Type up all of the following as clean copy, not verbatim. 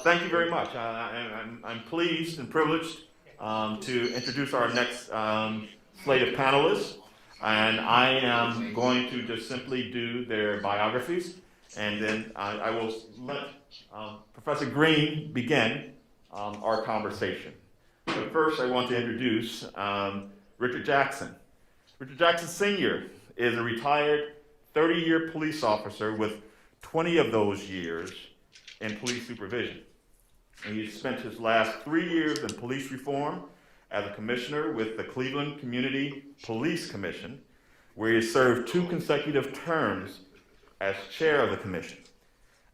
Thank you very much. I'm pleased and privileged to introduce our next slate of panelists. And I am going to just simply do their biographies. And then I will let Professor Green begin our conversation. But first, I want to introduce Richard Jackson. Richard Jackson Sr. is a retired 30-year police officer with 20 of those years in police supervision. And he spent his last 3 years in police reform as a commissioner with the Cleveland Community Police Commission, where he served 2 consecutive terms as chair of the commission.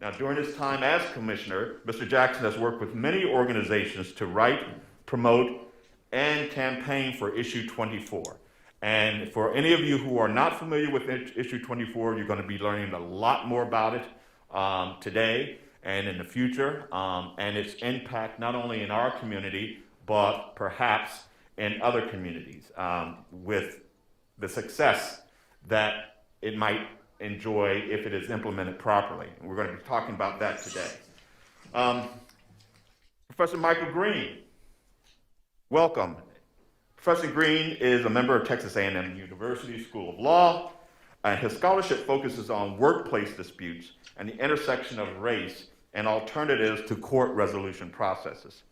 Now, during his time as commissioner, Mr. Jackson has worked with many organizations to write, promote, and campaign for Issue 24. And for any of you who are not familiar with Issue 24, you're going to be learning a lot more about it today and in the future, and its impact not only in our community, but perhaps in other communities with the success that it might enjoy if it is implemented properly. And we're going to be talking about that today. Professor Michael Green, welcome. Professor Green is a member of Texas A&M University School of Law, and his scholarship focuses on workplace disputes and the intersection of race and alternatives to court resolution processes.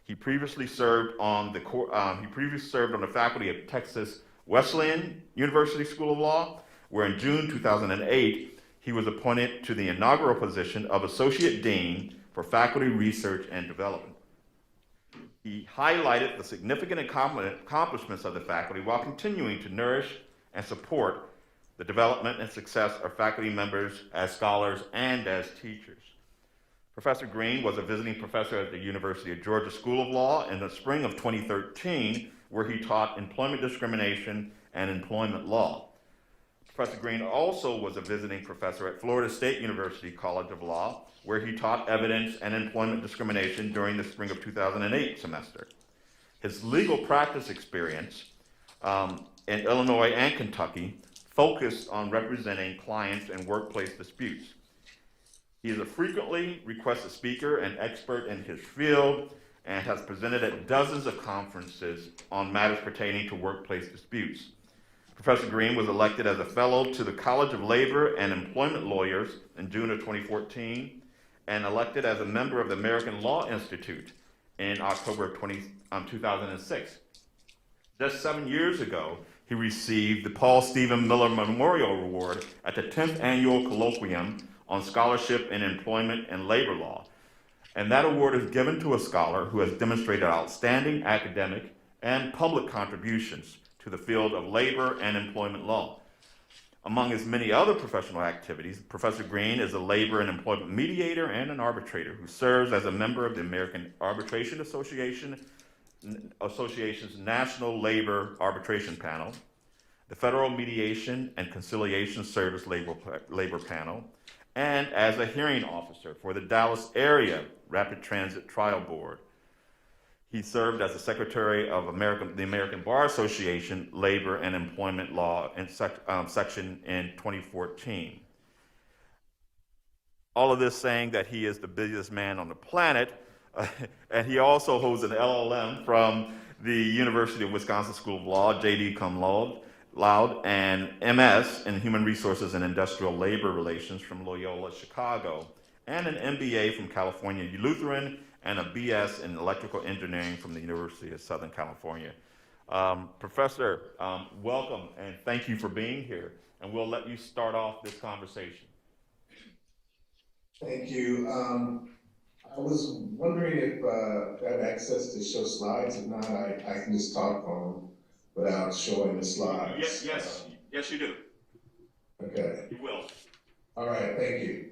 He previously served on the faculty of Texas Wesleyan University School of Law, where in June 2008 he was appointed to the inaugural position of Associate Dean for Faculty Research and Development. He highlighted the significant accomplishments of the faculty while continuing to nourish and support the development and success of faculty members as scholars and as teachers. Professor Green was a visiting professor at the University of Georgia School of Law in the spring of 2013, where he taught employment discrimination and employment law. Professor Green also was a visiting professor at Florida State University College of Law, where he taught evidence and employment discrimination during the spring of 2008 semester. His legal practice experience in Illinois and Kentucky focused on representing clients in workplace disputes. He is a frequently requested speaker and expert in his field and has presented at dozens of conferences on matters pertaining to workplace disputes. Professor Green was elected as a fellow to the College of Labor and Employment Lawyers in June of 2014 and elected as a member of the American Law Institute in October of 2006. Just 7 years ago, he received the Paul Stephen Miller Memorial Award at the 10th Annual Colloquium on Scholarship in Employment and Labor Law. And that award is given to a scholar who has demonstrated outstanding academic and public contributions to the field of labor and employment law. Among his many other professional activities, Professor Green is a labor and employment mediator and an arbitrator who serves as a member of the American Arbitration Association's National Labor Arbitration Panel, the Federal Mediation and Conciliation Service Labor Panel, and as a hearing officer for the Dallas Area Rapid Transit Trial Board. He served as the secretary of the American Bar Association Labor and Employment Law section in 2014. All of this saying that he is the busiest man on the planet, and he also holds an LLM from the University of Wisconsin School of Law, JD cum laude, and MS in Human Resources and Industrial Labor Relations from Loyola Chicago, and an MBA from California Lutheran, and a BS in Electrical Engineering from the University of Southern California. Professor, welcome, and thank you for being here. And we'll let you start off this conversation. Thank you. I was wondering if I have access to show slides. If not, I can just talk on them without showing the slides. Yes, you do. Okay. You will. All right, thank you.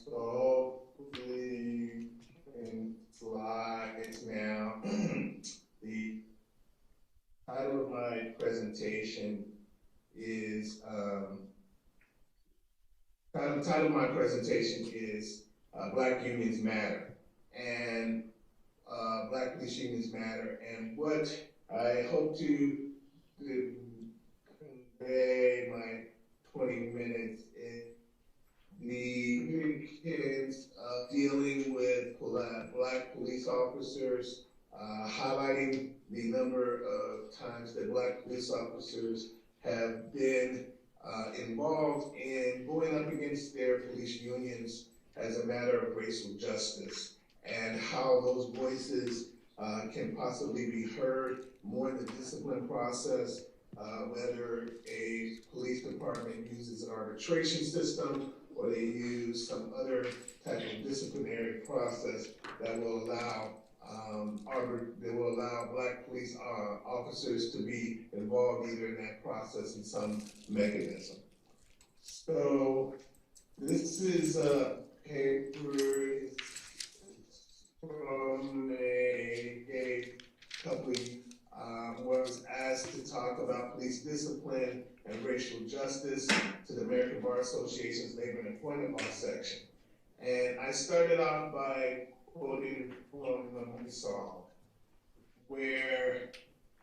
so hopefully in slides now. The title of my presentation is Black Unions Matter, and Black Police Unions Matter, and what I hope to convey my 20 minutes is the kids dealing with Black police officers, highlighting the number of times that Black police officers have been involved in going up against their police unions as a matter of racial justice, and how those voices can possibly be heard more in the discipline process, whether a police department uses an arbitration system or they use some other type of disciplinary process that will allow Black police officers to be involved either in that process in some mechanism. So this is a paper from a company where I was asked to talk about police discipline and racial justice to the American Bar Association's Labor and Employment Law section. And I started off by quoting from the song, where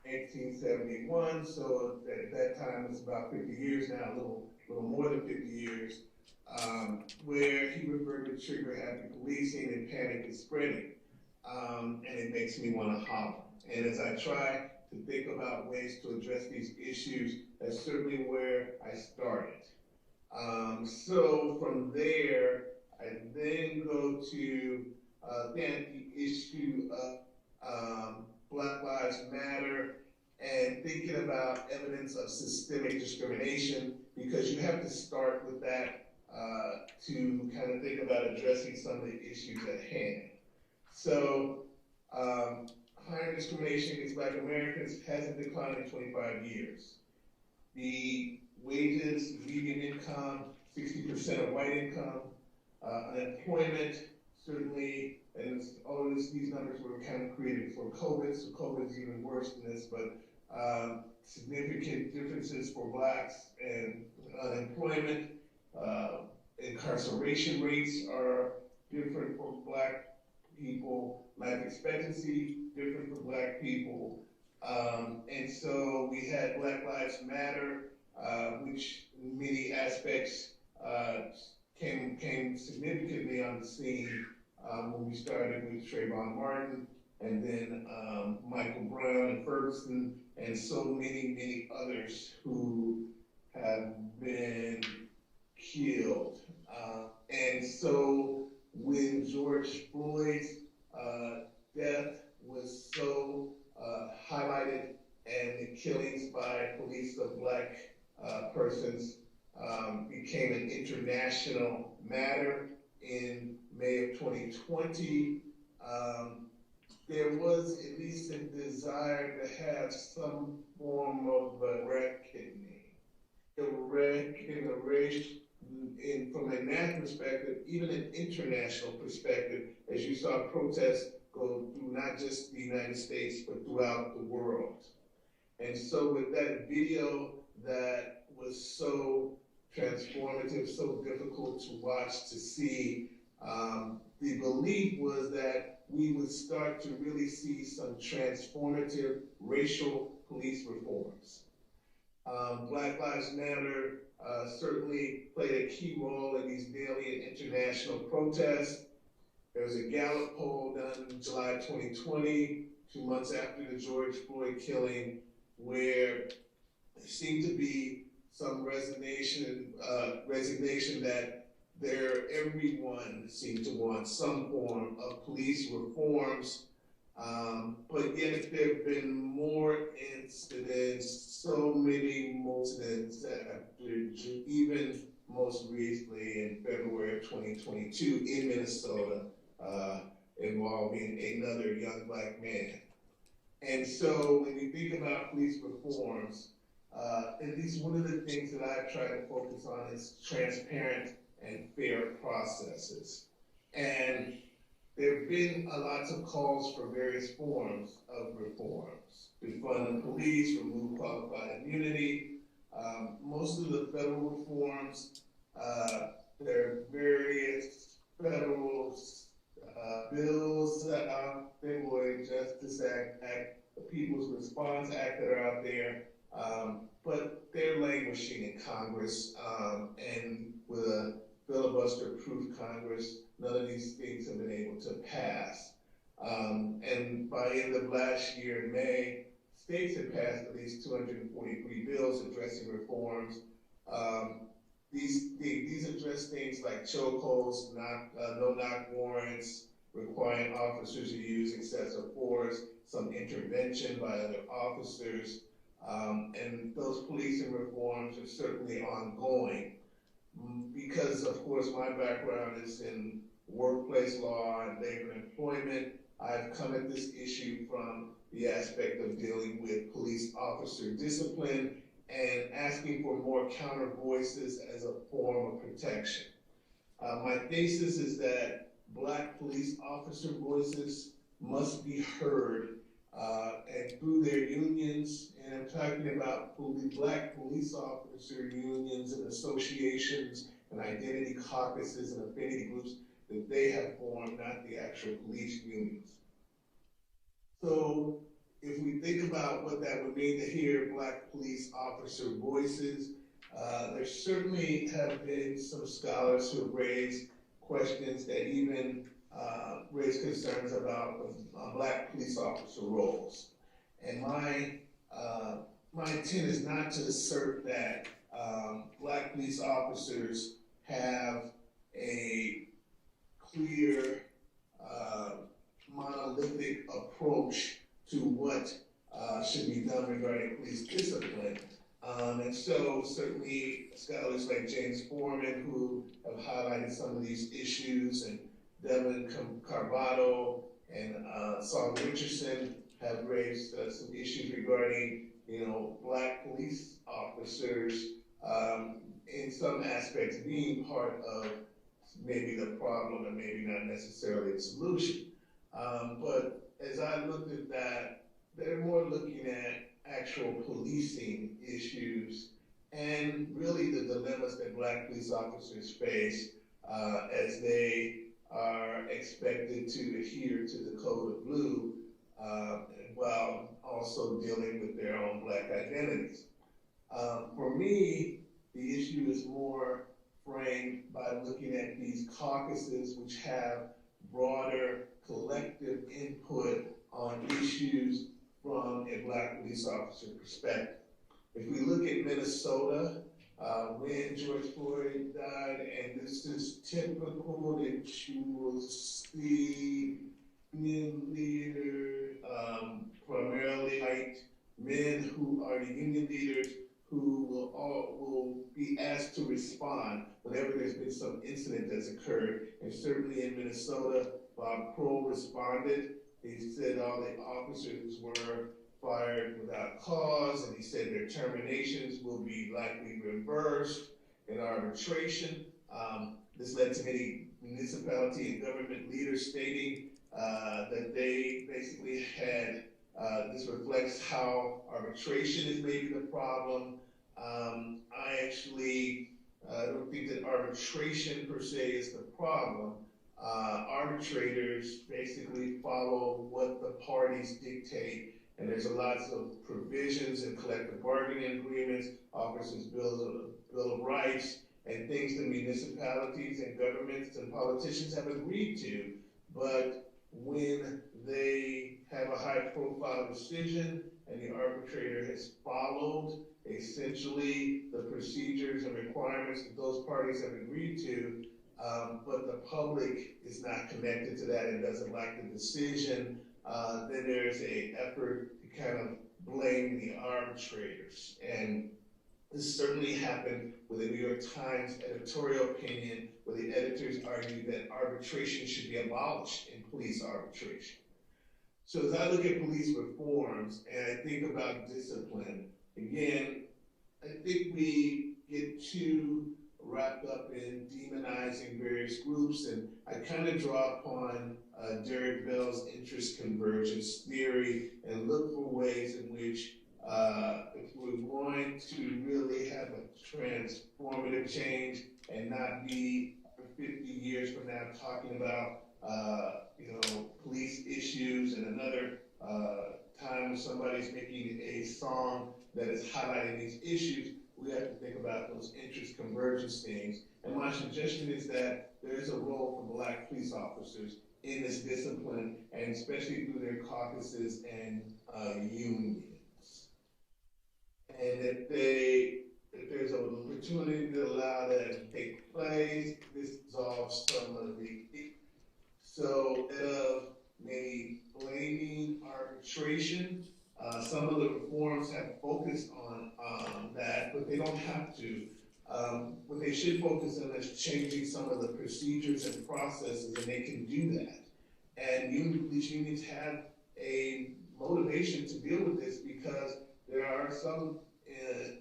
1871, so at that time it's about 50 years now, a little more than 50 years, where he referred to trigger happy policing and panic is spreading. And it makes me want to holler. And as I try to think about ways to address these issues, that's certainly where I started. So from there, I then go to the issue of Black Lives Matter and thinking about evidence of systemic discrimination, because you have to start with that to kind of think about addressing some of the issues at hand. So hiring discrimination against Black Americans hasn't declined in 25 years. The wages, median income, 60% of white income, unemployment, certainly, and all of these numbers were kind of created for COVID, so COVID is even worse than this, but significant differences for Blacks and unemployment. Incarceration rates are different for Black people, life expectancy different for Black people. And so we had Black Lives Matter, which in many aspects came significantly on the scene when we started with Trayvon Martin, and then Michael Brown and Ferguson, and so many others who have been killed. And so when George Floyd's death was so highlighted, and the killings by police of Black persons became an international matter in May of 2020, there was at least a desire to have some form of reckoning. And from a national perspective, even an international perspective, as you saw protests go through not just the United States, but throughout the world. And so with that video that was so transformative, so difficult to watch, to see, the belief was that we would start to really see some transformative racial police reforms. Black Lives Matter certainly played a key role in these daily and international protests. There was a Gallup poll done in July 2020, 2 months after the George Floyd killing, where there seemed to be some resignation that everyone seemed to want some form of police reforms, but yet there have been more incidents, so many more incidents after, even most recently in February of 2022 in Minnesota, involving another young Black man. And so when you think about police reforms, at least one of the things that I've tried to focus on is transparent and fair processes. And there have been lots of calls for various forms of reforms: defund the police, remove qualified immunity. Most of the federal reforms, there are various federal bills that are Federal Justice Act, the People's Response Act that are out there, but they're languishing in Congress, and with a filibuster-proof Congress, none of these things have been able to pass. And by end of last year in May, states had passed at least 243 bills addressing reforms. These address things like chokeholds, no-knock warrants, requiring officers to use excessive force, some intervention by other officers, and those policing reforms are certainly ongoing. Because, of course, my background is in workplace law and labor and employment, I've come at this issue from the aspect of dealing with police officer discipline and asking for more counter voices as a form of protection. My thesis is that Black police officer voices must be heard, and through their unions, and I'm talking about Black police officer unions and associations and identity caucuses and affinity groups that they have formed, not the actual police unions. So if we think about what that would mean to hear Black police officer voices, there certainly have been some scholars who have raised questions that even raise concerns about Black police officer roles. And my intent is not to assert that Black police officers have a clear monolithic approach to what should be done regarding police discipline. And so certainly scholars like James Foreman, who have highlighted some of these issues, and Devin Carvalho and Saul Richardson have raised some issues regarding, Black police officers in some aspects being part of maybe the problem and maybe not necessarily the solution. But as I looked at that, they're more looking at actual policing issues and really the dilemmas that Black police officers face as they are expected to adhere to the Code of Blue while also dealing with their own Black identities. For me, the issue is more framed by looking at these caucuses, which have broader collective input on issues from a Black police officer perspective. If we look at Minnesota, when George Floyd died, and this is typical that you will see union leaders, primarily white men who are the union leaders, who will be asked to respond whenever there's been some incident that's occurred. And certainly in Minnesota, Bob Kroll responded. He said all the officers were fired without cause, and he said their terminations will be likely reversed in arbitration. This led to many municipality and government leaders stating that they basically had, this reflects how arbitration is maybe the problem. I actually don't think that arbitration per se is the problem. Arbitrators basically follow what the parties dictate, and there's lots of provisions in collective bargaining agreements, officers' Bill of Rights, and things that municipalities and governments and politicians have agreed to. But when they have a high-profile decision and the arbitrator has followed essentially the procedures and requirements that those parties have agreed to, but the public is not connected to that and doesn't like the decision, then there's an effort to kind of blame the arbitrators. And this certainly happened with the New York Times editorial opinion, where the editors argued that arbitration should be abolished in police arbitration. So as I look at police reforms and I think about discipline, again, I think we get too wrapped up in demonizing various groups, and I kind of draw upon Derek Bell's interest convergence theory and look for ways in which if we're going to really have a transformative change and not be 50 years from now talking about police issues and another time when somebody's making a song that is highlighting these issues, we have to think about those interest convergence things. And my suggestion is that there is a role for Black police officers in this discipline, and especially through their caucuses and unions. And if there's an opportunity to allow that to take place, this dissolves some of the, so instead of maybe blaming arbitration, some of the reforms have focused on that, but they don't have to. What they should focus on is changing some of the procedures and processes, and they can do that. And police unions have a motivation to deal with this because there are some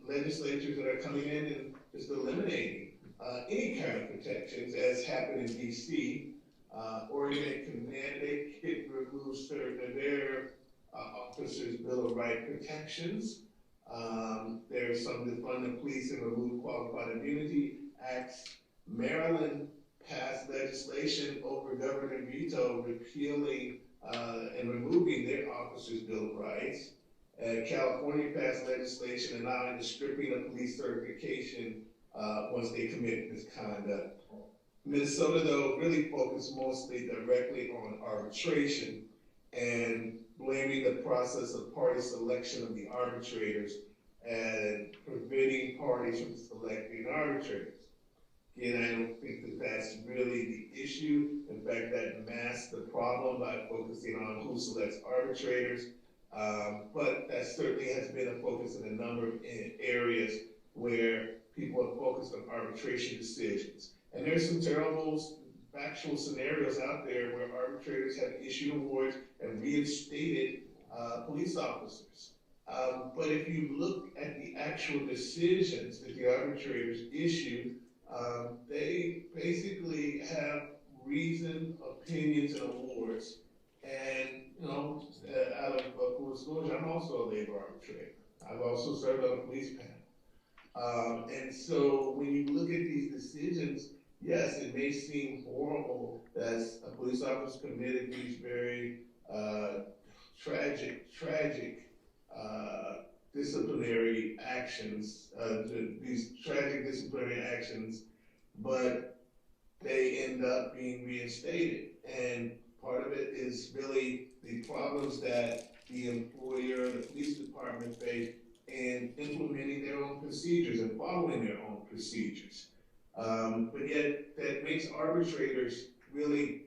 legislatures that are coming in and just eliminating any kind of protections, as happened in D.C. Oregon and Connecticut remove certain of their officers' Bill of Rights protections. There's some defund the police and remove qualified immunity acts. Maryland passed legislation over governor veto repealing and removing their officers' Bill of Rights. California passed legislation allowing the stripping of police certification once they commit misconduct. Minnesota, though, really focused mostly directly on arbitration and blaming the process of party selection of the arbitrators and preventing parties from selecting arbitrators. Again, I don't think that that's really the issue. In fact, that masks the problem by focusing on who selects arbitrators. But that certainly has been a focus in a number of areas where people have focused on arbitration decisions. And there's some terrible factual scenarios out there where arbitrators have issued awards and reinstated police officers. But if you look at the actual decisions that the arbitrators issue, they basically have reasoned opinions and awards. And, out of full disclosure, I'm also a labor arbitrator. I've also served on a police panel. And so when you look at these decisions, yes, it may seem horrible that a police officer committed these very tragic disciplinary actions, but they end up being reinstated. And part of it is really the problems that the employer, the police department face in implementing their own procedures and following their own procedures. But yet that makes arbitrators really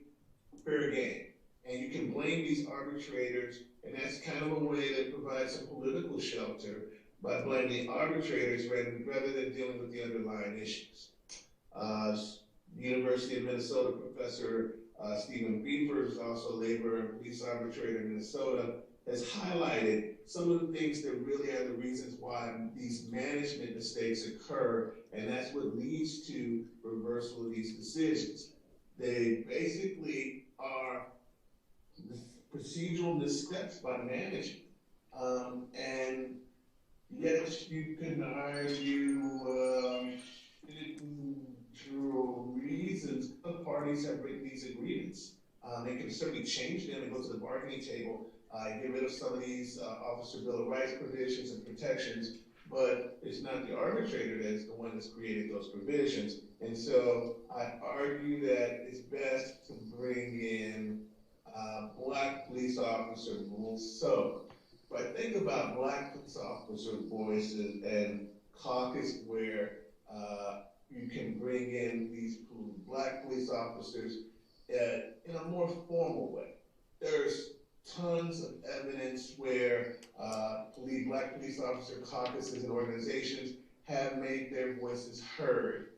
fair game. And you can blame these arbitrators, and that's kind of a way that provides some political shelter by blaming arbitrators rather than dealing with the underlying issues. University of Minnesota professor Stephen Beaver, who's also a labor and police arbitrator in Minnesota, has highlighted some of the things that really are the reasons why these management mistakes occur, and that's what leads to reversal of these decisions. They basically are procedural missteps by management. And yes, you can argue reasons the parties have written these agreements. They can certainly change them and go to the bargaining table, get rid of some of these Officer Bill of Rights provisions and protections, but it's not the arbitrator that is the one that's created those provisions. And so I argue that it's best to bring in Black police officer rules. So if I think about Black police officer voices and caucus where you can bring in these Black police officers in a more formal way. There's tons of evidence where Black police officer caucuses and organizations have made their voices heard.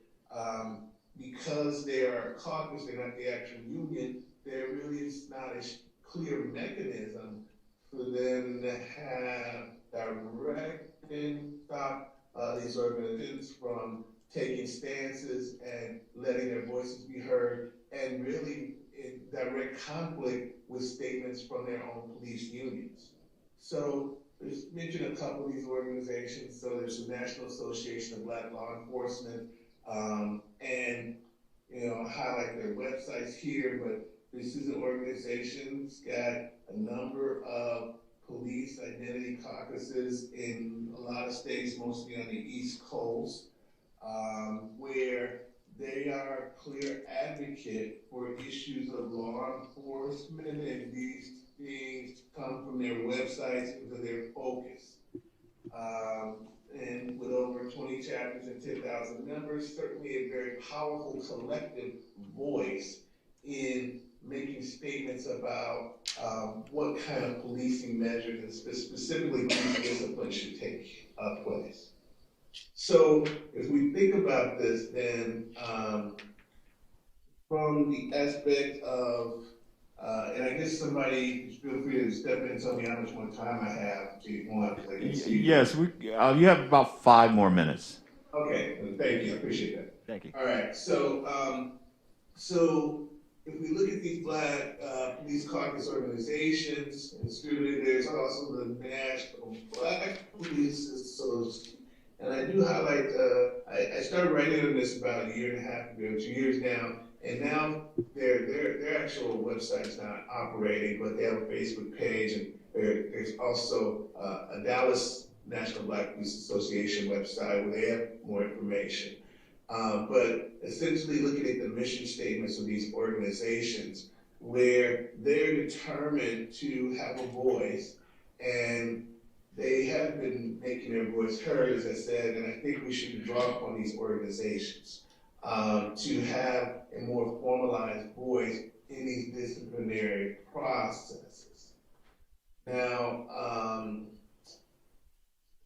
Because they are a caucus, they're not the actual union, there really is not a clear mechanism for them to have direct and stop these organizations from taking stances and letting their voices be heard, and really in direct conflict with statements from their own police unions. So there's mentioned a couple of these organizations. So there's the National Association of Black Law Enforcement, and highlight their websites here, but this is an organization that's got a number of police identity caucuses in a lot of states, mostly on the East Coast, where they are clear advocate for issues of law enforcement, and these things come from their websites because they're focused. And with over 20 chapters and 10,000 members, certainly a very powerful collective voice in making statements about what kind of policing measures and specifically police discipline should take place. So if we think about this, then from the aspect of, and I guess somebody feel free to step in and tell me how much more time I have if you want. I can see yes, you have about 5 more minutes. Okay, thank you. I appreciate that. Thank you. All right, so if we look at these Black Police Caucus organizations, and there's also the National Black Police Association. And I do highlight, I started writing on this about 1.5 years ago, 2 years now, and now their actual website's not operating, but they have a Facebook page, and there's also a Dallas National Black Police Association website where they have more information. But essentially looking at the mission statements of these organizations, where they're determined to have a voice, and they have been making their voice heard, as I said, and I think we should draw upon these organizations to have a more formalized voice in these disciplinary processes. Now,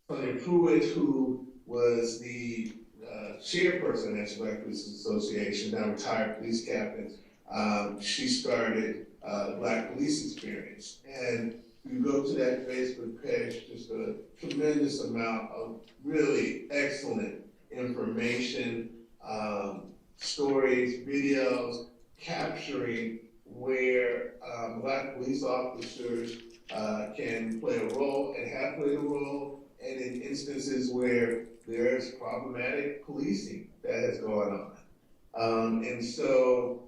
Sonia Pruitt, who was the chairperson of the National Black Police Association, now retired police captain, she started the Black Police Experience. And you go to that Facebook page, just a tremendous amount of really excellent information, stories, videos, capturing where Black police officers can play a role and have played a role, and in instances where there's problematic policing that has gone on. And so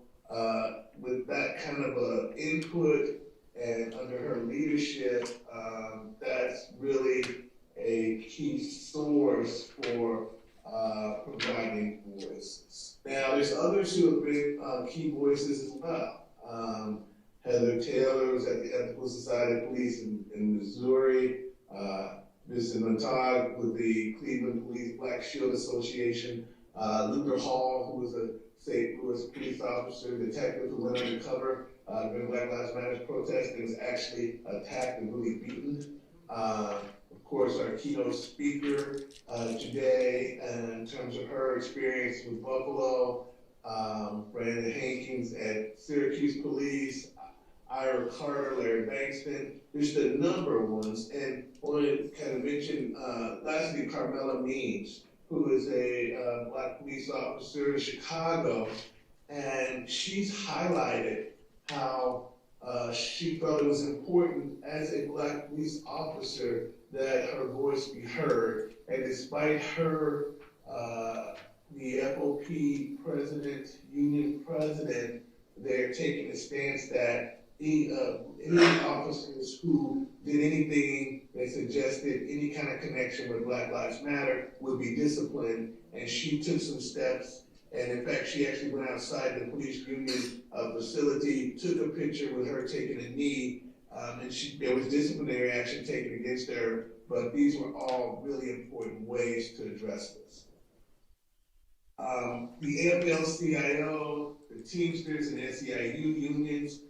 with that kind of input and under her leadership, that's really a key source for providing voices. Now, there's others who have been key voices as well. Heather Taylor was at the Ethical Society of Police in Missouri. Winston Bowman with the Cleveland Police Black Shield Association. Luther Hall, who was a police officer, detective who went undercover during Black Lives Matter protest and was actually attacked and really beaten. Of course, our keynote speaker today, in terms of her experience with Buffalo, Brandon Hankins at Syracuse Police, Ira Carter, Larry Bankston, there's a number of ones. And I want to kind of mention, lastly, Carmela Means, who is a Black police officer in Chicago, and she's highlighted how she felt it was important as a Black police officer that her voice be heard. And despite her, the FOP president, union president, they're taking a stance that any officers who did anything that suggested any kind of connection with Black Lives Matter would be disciplined. And she took some steps, and in fact, she actually went outside the police union facility, took a picture with her taking a knee, and there was disciplinary action taken against her, but these were all really important ways to address this. The AFL-CIO, the Teamsters and SEIU unions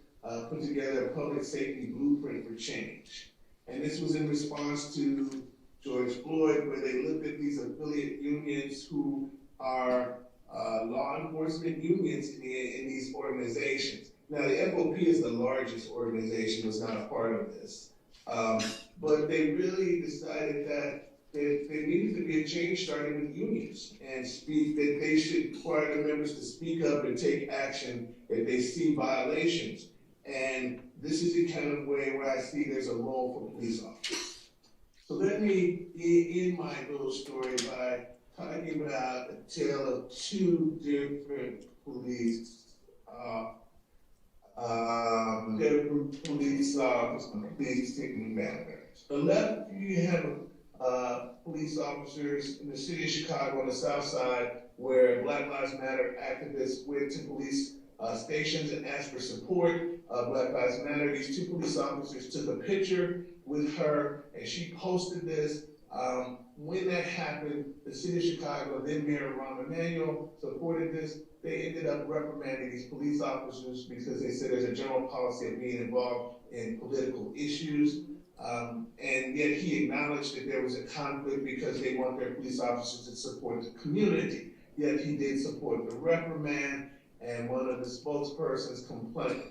put together a public safety blueprint for change. And this was in response to George Floyd, where they looked at these affiliate unions who are law enforcement unions in these organizations. Now, the FOP is the largest organization, was not a part of this. But they really decided that that there needs to be a change starting with unions and that they should require the members to speak up and take action if they see violations. And this is the kind of way where I see there's a role for police officers. So let me end my little story by talking about a tale of two different police matters. On the left, you have police officers in the city of Chicago on the south side, where Black Lives Matter activists went to police stations and asked for support of Black Lives Matter. These two police officers took a picture with her, and she posted this. When that happened, the city of Chicago, then Mayor Rahm Emanuel, supported this. They ended up reprimanding these police officers because they said there's a general policy of being involved in political issues. And yet he acknowledged that there was a conflict because they want their police officers to support the community. Yet he did support the reprimand, and one of the spokespersons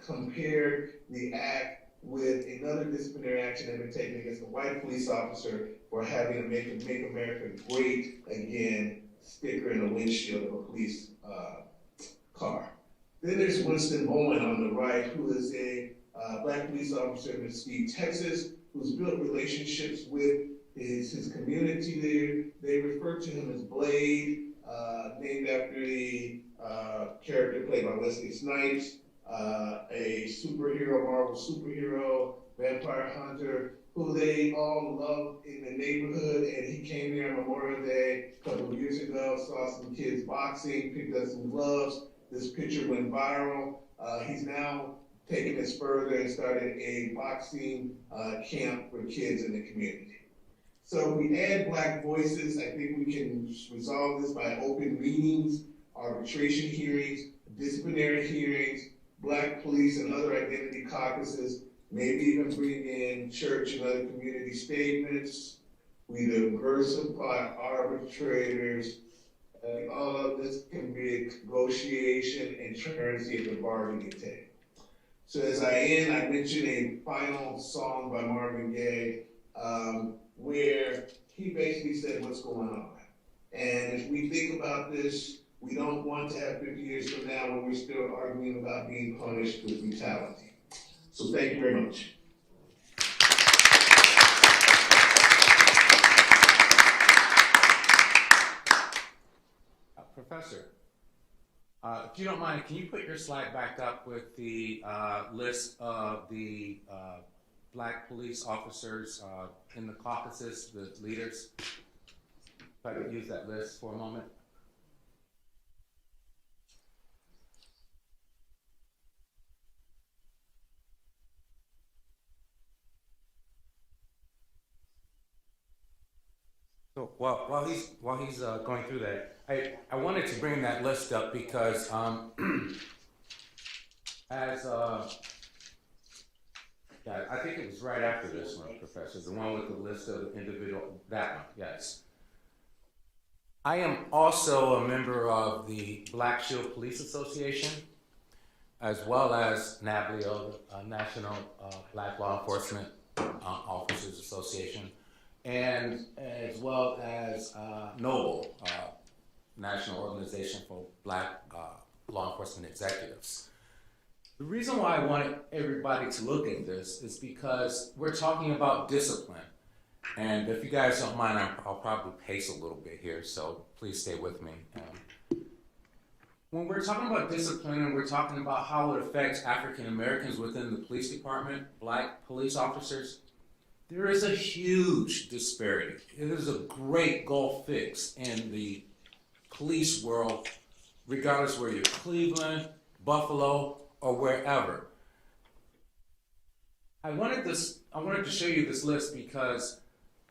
compared the act with another disciplinary action that had been taken against a white police officer for having a Make America Great Again sticker in the windshield of a police car. Then there's Winston Bowman on the right, who is a Black police officer in Mesquite, Texas, who's built relationships with his community there. They refer to him as Blade, named after the character played by Wesley Snipes, a superhero, Marvel superhero, vampire hunter, who they all love in the neighborhood. And he came here on Memorial Day a couple of years ago, saw some kids boxing, picked up some gloves. This picture went viral. He's now taken this further and started a boxing camp for kids in the community. So if we add Black voices, I think we can resolve this by open meetings, arbitration hearings, disciplinary hearings, Black police and other identity caucuses, maybe even bring in church and other community statements. We diversify arbitrators. All of this can be a negotiation and transparency at the bargaining table. So as I end, I mentioned a final song by Marvin Gaye, where he basically said what's going on. And if we think about this, we don't want to have 50 years from now when we're still arguing about being punished with brutality. So thank you very much. Professor, if you don't mind, can you put your slide back up with the list of the Black police officers in the caucuses, the leaders? If I could use that list for a moment. So while he's going through that, I wanted to bring that list up because I think it was right after this one, Professor, the one with the list of the individual, that one, yes. I am also a member of the Black Shield Police Association, as well as NABLEO, National Black Law Enforcement Officers Association, and as well as NOBLE, National Organization for Black Law Enforcement Executives. The reason why I wanted everybody to look at this is because we're talking about discipline. And if you guys don't mind, I'll probably pace a little bit here, so please stay with me. When we're talking about discipline and we're talking about how it affects African Americans within the police department, Black police officers, there is a huge disparity. It is a great gulf fix in the police world, regardless where you're Cleveland, Buffalo, or wherever. I wanted to show you this list because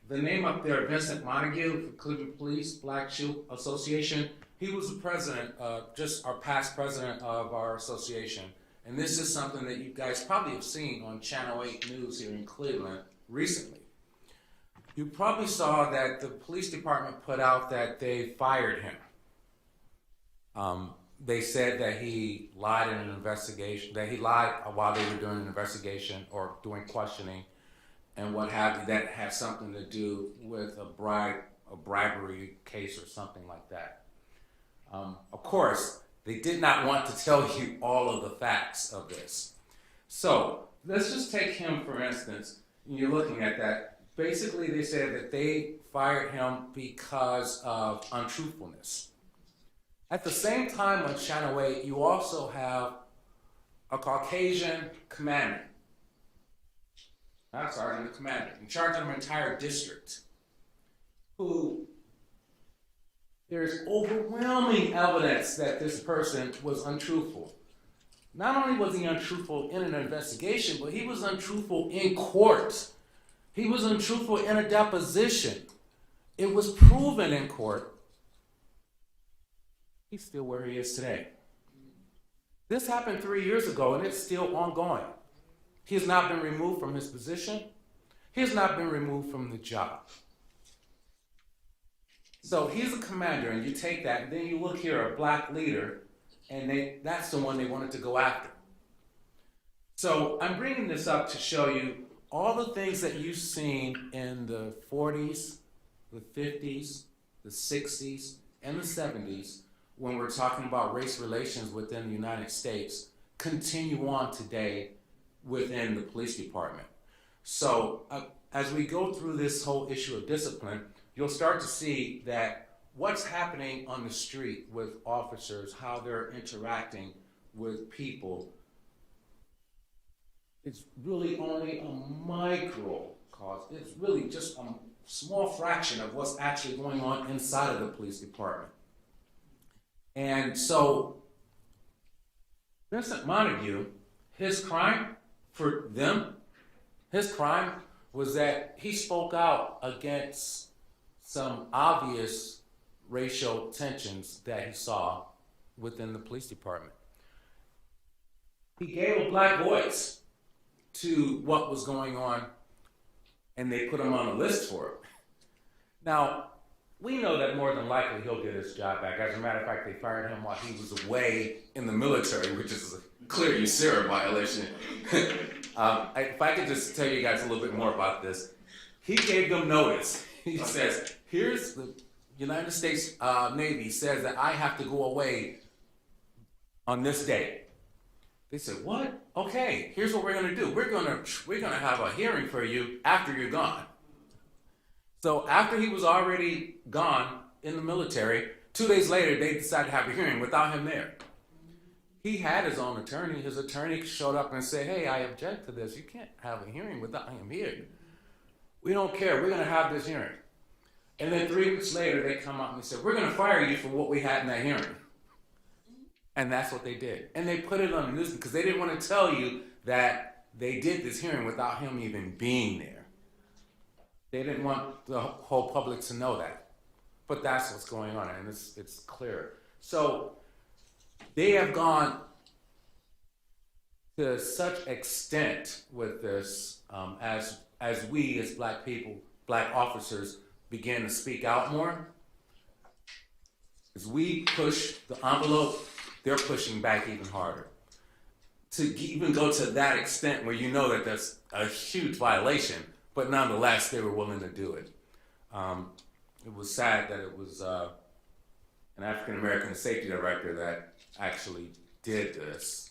the name up there, Vincent Montague for Cleveland Police Black Shield Association, he was the president, just our past president of our association. And this is something that you guys probably have seen on Channel 8 News here in Cleveland recently. You probably saw that the police department put out that they fired him. They said that he lied in an investigation, that he lied while they were doing an investigation or doing questioning. and what have you that have something to do with a bribery case or something like that. Of course, they did not want to tell you all of the facts of this. So let's just take him for instance. You're looking at that. Basically, they said that they fired him because of untruthfulness. At the same time on Channel 8, you also have a Caucasian commander. Not sergeant, a commander, in charge of an entire district, who there's overwhelming evidence that this person was untruthful. Not only was he untruthful in an investigation, but he was untruthful in court. He was untruthful in a deposition. It was proven in court. He's still where he is today. This happened 3 years ago, and it's still ongoing. He has not been removed from his position. He has not been removed from the job. So he's a commander, and you take that, and then you look here, a black leader, and that's the one they wanted to go after. So I'm bringing this up to show you all the things that you've seen in the 40s, the 50s, the 60s, and the 70s when we're talking about race relations within the United States continue on today within the police department. So as we go through this whole issue of discipline, you'll start to see that what's happening on the street with officers, how they're interacting with people, it's really only a micro cause. It's really just a small fraction of what's actually going on inside of the police department. And so Vincent Montague, his crime for them, his crime was that he spoke out against some obvious racial tensions that he saw within the police department. He gave a black voice to what was going on, and they put him on a list for it. Now, we know that more than likely he'll get his job back. As a matter of fact, they fired him while he was away in the military, which is a clear USERA violation. If I could just tell you guys a little bit more about this. He gave them notice. He says, here's the United States Navy says that I have to go away on this day. They said, what? Okay, here's what we're going to do. We're going to have a hearing for you after you're gone. So after he was already gone in the military, 2 days later, they decided to have a hearing without him there. He had his own attorney. His attorney showed up and said, hey, I object to this. You can't have a hearing without him here. We don't care. We're going to have this hearing. And then 3 weeks later, they come out and they said, we're going to fire you for what we had in that hearing. And that's what they did. And they put it on the news because they didn't want to tell you that they did this hearing without him even being there. They didn't want the whole public to know that. But that's what's going on, and it's clear. So they have gone to such extent with this as we as black people, black officers, begin to speak out more. As we push the envelope, they're pushing back even harder. To even go to that extent where you know that that's a huge violation, but nonetheless, they were willing to do it. It was sad that it was an African-American safety director that actually did this.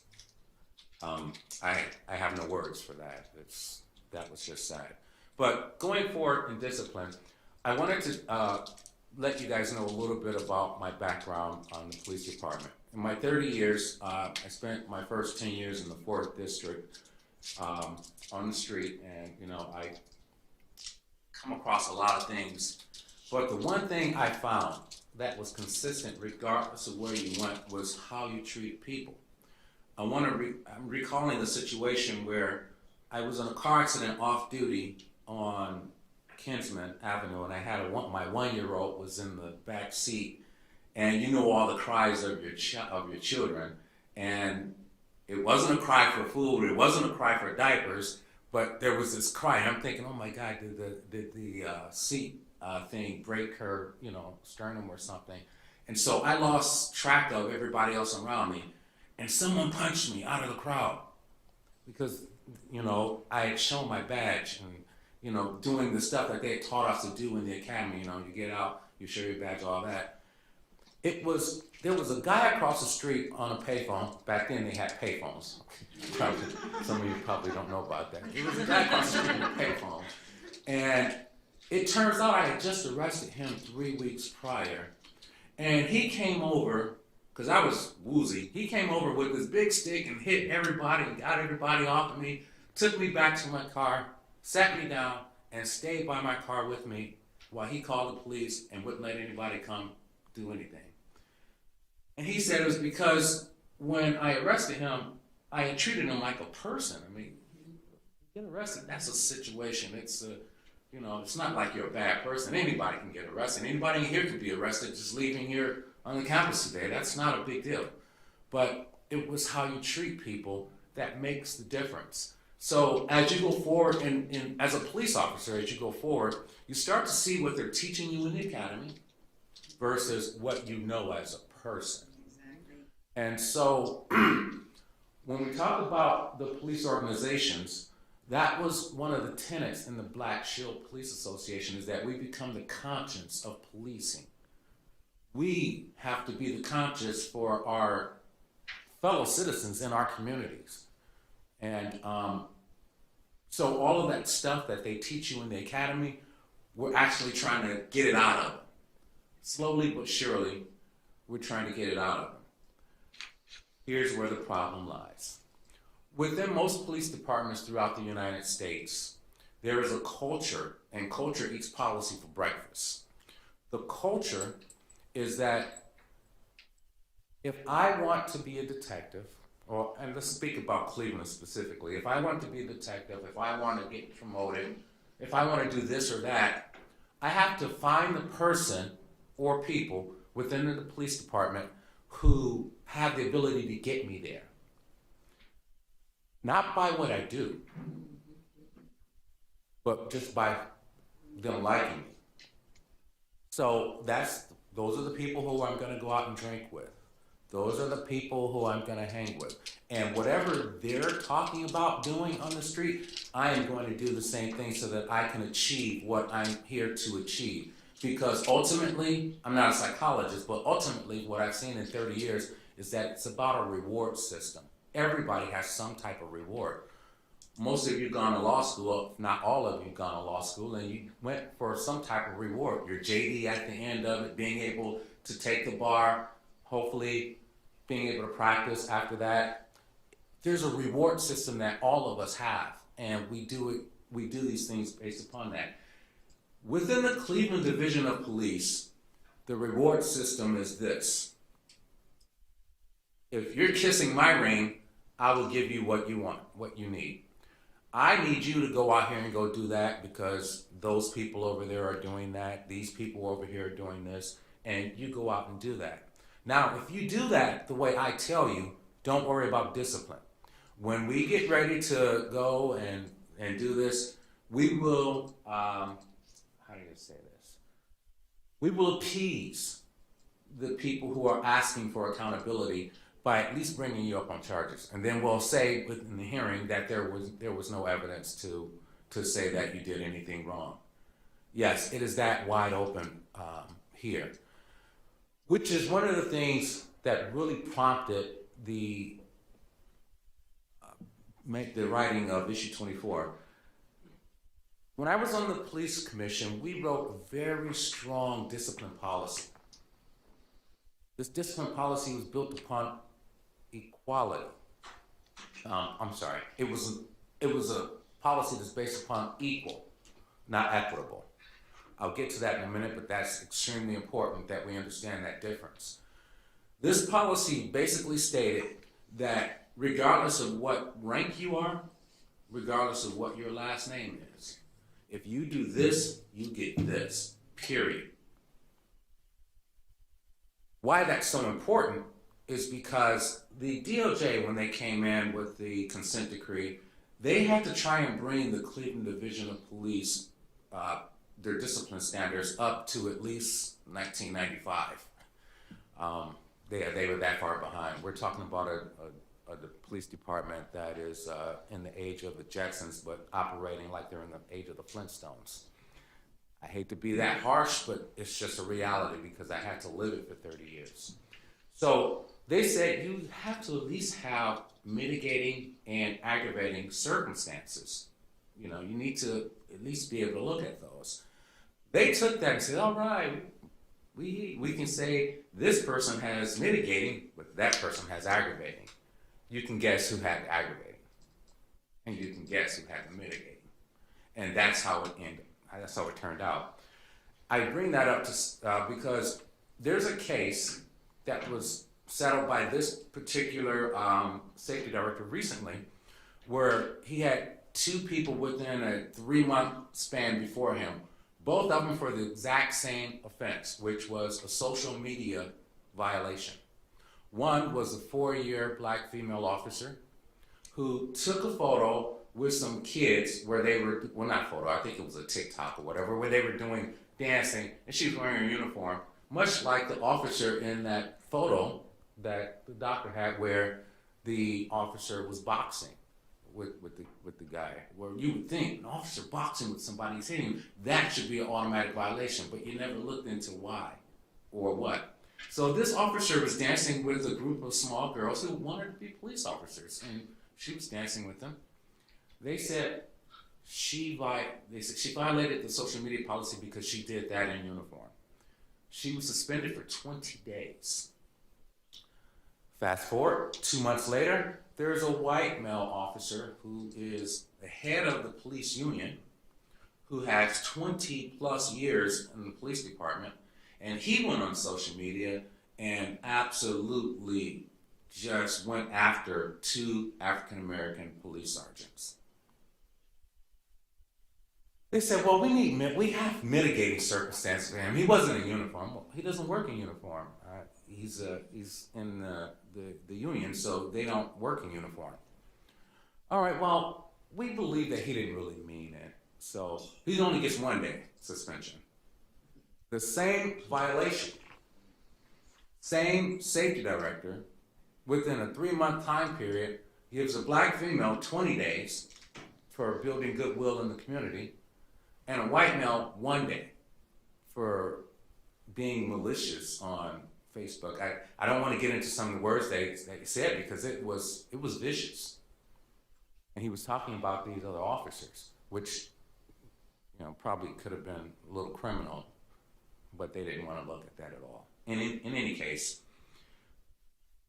I have no words for that. That was just sad. But going forward in discipline, I wanted to let you guys know a little bit about my background on the police department. In my 30 years, I spent my first 10 years in the 4th District on the street, and I come across a lot of things. But the one thing I found that was consistent regardless of where you went was how you treat people. I'm recalling a situation where I was in a car accident off duty on Kinsman Avenue, and I had my 1-year-old was in the back seat, and all the cries of your children, and it wasn't a cry for food, it wasn't a cry for diapers, but there was this cry, and I'm thinking, oh my God, did the seat thing break her, sternum or something? And so I lost track of everybody else around me, and someone punched me out of the crowd because, I had shown my badge, and, doing the stuff that they taught us to do in the academy. You get out, you show your badge, all that. There was a guy across the street on a payphone. Back then they had payphones. Some of you probably don't know about that. There was a guy across the street on a payphone. And it turns out I had just arrested him 3 weeks prior. And he came over, because I was woozy, he came over with this big stick and hit everybody and got everybody off of me, took me back to my car, sat me down, and stayed by my car with me while he called the police and wouldn't let anybody come do anything. And he said it was because when I arrested him, I had treated him like a person. I mean, get arrested, that's a situation. It's not like you're a bad person. Anybody can get arrested. Anybody in here could be arrested just leaving here on the campus today. That's not a big deal. But it was how you treat people that makes the difference. So as you go forward, and as a police officer, as you go forward, you start to see what they're teaching you in the academy versus what you know as a person. Exactly. And so when we talk about the police organizations, that was one of the tenets in the Black Shield Police Association, is that we become the conscience of policing. We have to be the conscience for our fellow citizens in our communities. And so all of that stuff that they teach you in the academy, we're actually trying to get it out of them. Slowly but surely, we're trying to get it out of them. Here's where the problem lies. Within most police departments throughout the United States, there is a culture, and culture eats policy for breakfast. The culture is that if I want to be a detective, and let's speak about Cleveland specifically, if I want to be a detective, if I want to get promoted, if I want to do this or that, I have to find the person or people within the police department who have the ability to get me there. Not by what I do, but just by them liking me. So those are the people who I'm going to go out and drink with. Those are the people who I'm going to hang with. And whatever they're talking about doing on the street, I am going to do the same thing so that I can achieve what I'm here to achieve. Because ultimately, I'm not a psychologist, but ultimately what I've seen in 30 years is that it's about a reward system. Everybody has some type of reward. Most of you gone to law school, if not all of you gone to law school, and you went for some type of reward. Your JD at the end of it, being able to take the bar, hopefully being able to practice after that. There's a reward system that all of us have, and we do these things based upon that. Within the Cleveland Division of Police, the reward system is this. If you're kissing my ring, I will give you what you want, what you need. I need you to go out here and go do that because those people over there are doing that, these people over here are doing this, and you go out and do that. Now, if you do that the way I tell you, don't worry about discipline. When we get ready to go and do this, we will, how do you say this? We will appease the people who are asking for accountability by at least bringing you up on charges. And then we'll say within the hearing that there was no evidence to say that you did anything wrong. Yes, it is that wide open here, which is one of the things that really prompted the writing of issue 24. When I was on the police commission, we wrote a very strong discipline policy. This discipline policy was built upon equality. It was a policy that's based upon equal, not equitable. I'll get to that in a minute, but that's extremely important that we understand that difference. This policy basically stated that regardless of what rank you are, regardless of what your last name is, if you do this, you get this, period. Why that's so important is because the DOJ, when they came in with the consent decree, they had to try and bring the Cleveland Division of Police, their discipline standards up to at least 1995. They were that far behind. We're talking about the police department that is in the age of the Jetsons, but operating like they're in the age of the Flintstones. I hate to be that harsh, but it's just a reality because I had to live it for 30 years. So they said you have to at least have mitigating and aggravating circumstances. You know, you need to at least be able to look at those. They took that and said, all right, we can say this person has mitigating, but that person has aggravating. You can guess who had aggravating, and you can guess who had the mitigating. And that's how it ended. That's how it turned out. I bring that up because there's a case that was settled by this particular safety director recently, where he had two people within a 3-month span before him, both of them for the exact same offense, which was a social media violation. One was a 4-year black female officer who took a photo with some kids where they were, well, not photo, I think it was a TikTok or whatever, where they were doing dancing, and she was wearing a uniform, much like the officer in that photo that the doctor had where the officer was boxing with the guy, where you would think an officer boxing with somebody who's hitting him, that should be an automatic violation, but you never looked into why or what. So this officer was dancing with a group of small girls who wanted to be police officers, and she was dancing with them. They said she violated the social media policy because she did that in uniform. She was suspended for 20 days. Fast forward, 2 months later, there's a white male officer who is the head of the police union, who has 20 plus years in the police department, and he went on social media and absolutely just went after 2 African American police sergeants. They said, well, we have mitigating circumstances for him. He wasn't in uniform. Well, he doesn't work in uniform. He's in the union, so they don't work in uniform. All right, well, we believe that he didn't really mean it, so he only gets 1 day suspension. The same violation, same safety director, within a 3-month time period, gives a black female 20 days for building goodwill in the community, and a white male 1 day for being malicious on Facebook. I don't want to get into some of the words they said because it was vicious. And he was talking about these other officers, which probably could have been a little criminal, but they didn't want to look at that at all. And in any case,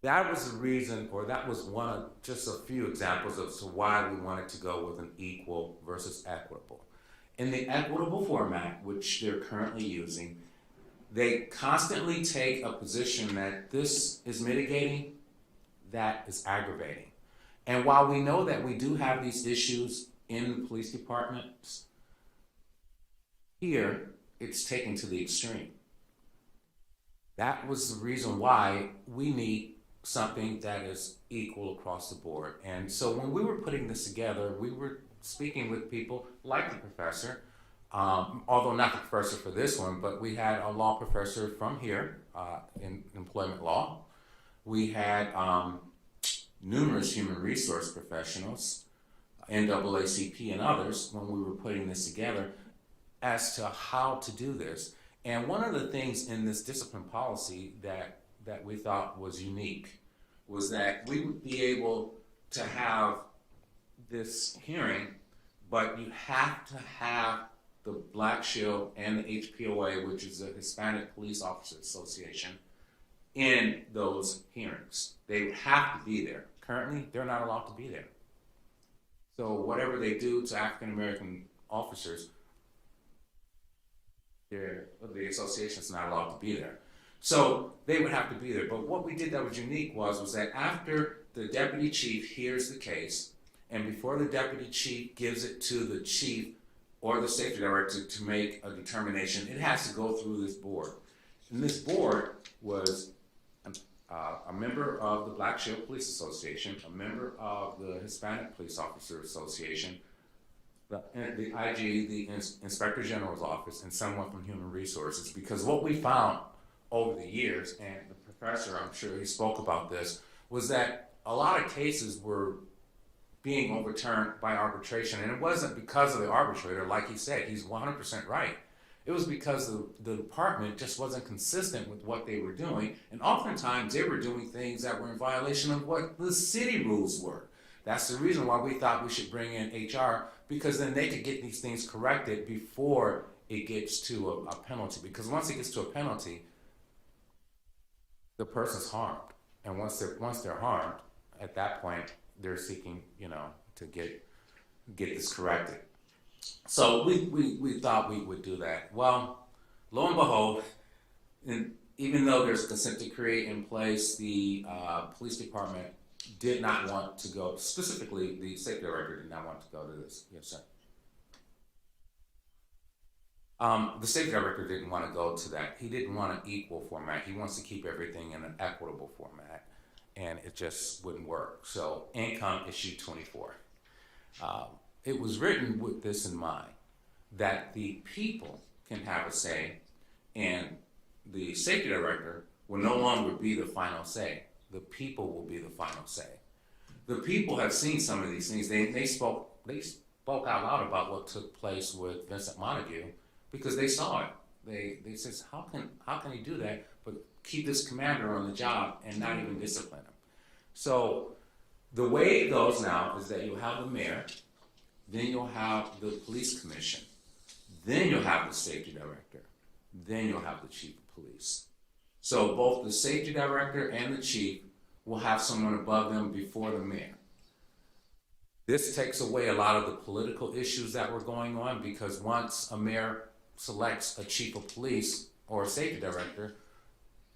that was the reason, or that was one of just a few examples as to why we wanted to go with an equal versus equitable. In the equitable format, which they're currently using, they constantly take a position that this is mitigating, that is aggravating. And while we know that we do have these issues in the police departments, here it's taken to the extreme. That was the reason why we need something that is equal across the board. And so when we were putting this together, we were speaking with people like the professor, although not the professor for this one, but we had a law professor from here in employment law. We had numerous human resource professionals, NAACP and others, when we were putting this together as to how to do this. And one of the things in this discipline policy that we thought was unique was that we would be able to have this hearing, but you have to have the Black Shield and the HPOA, which is the Hispanic Police Officers Association, in those hearings. They would have to be there. Currently, they're not allowed to be there. So whatever they do to African American officers, the association's not allowed to be there. So they would have to be there. But what we did that was unique was that after the deputy chief hears the case, and before the deputy chief gives it to the chief or the safety director to make a determination, it has to go through this board. And this board was a member of the Black Shield Police Association, a member of the Hispanic Police Officer Association, the IG, the Inspector General's office, and someone from Human Resources. Because what we found over the years, and the professor, I'm sure he spoke about this, was that a lot of cases were being overturned by arbitration, and it wasn't because of the arbitrator, like he said, he's 100% right. It was because the department just wasn't consistent with what they were doing, and oftentimes they were doing things that were in violation of what the city rules were. That's the reason why we thought we should bring in HR, because then they could get these things corrected before it gets to a penalty. Because once it gets to a penalty, the person's harmed, and once they're harmed, at that point they're seeking, to get this corrected. So we thought we would do that. Well, lo and behold, and even though there's consent decree in place, the police department did not want to go, specifically the safety director did not want to go to this. Yes, sir. The safety director didn't want to go to that. He didn't want an equal format. He wants to keep everything in an equitable format, and it just wouldn't work. So, Income Issue 24. It was written with this in mind, that the people can have a say, and the safety director will no longer be the final say. The people will be the final say. The people have seen some of these things. They spoke out loud about what took place with Vincent Montague, because they saw it. They said, how can he do that, but keep this commander on the job and not even discipline him? So the way it goes now is that you have the mayor, then you'll have the police commission, then you'll have the safety director, then you'll have the chief of police. So both the safety director and the chief will have someone above them before the mayor. This takes away a lot of the political issues that were going on, because once a mayor selects a chief of police or a safety director,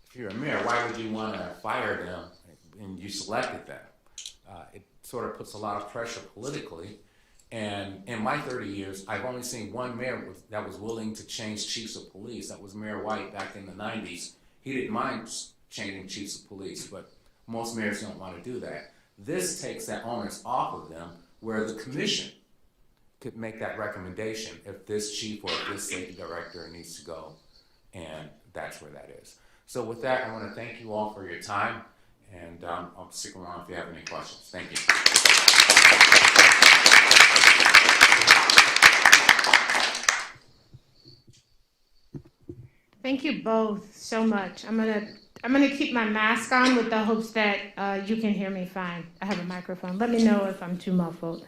if you're a mayor, why would you want to fire them and you selected them? It sort of puts a lot of pressure politically. And in my 30 years, I've only seen one mayor that was willing to change chiefs of police. That was Mayor White back in the 90s. He didn't mind changing chiefs of police, but most mayors don't want to do that. This takes that onus off of them, where the commission could make that recommendation if this chief or if this safety director needs to go, and that's where that is. So with that, I want to thank you all for your time, and I'll stick around if you have any questions. Thank you. Thank you both so much. I'm gonna keep my mask on with the hopes that you can hear me fine. I have a microphone. Let me know if I'm too muffled.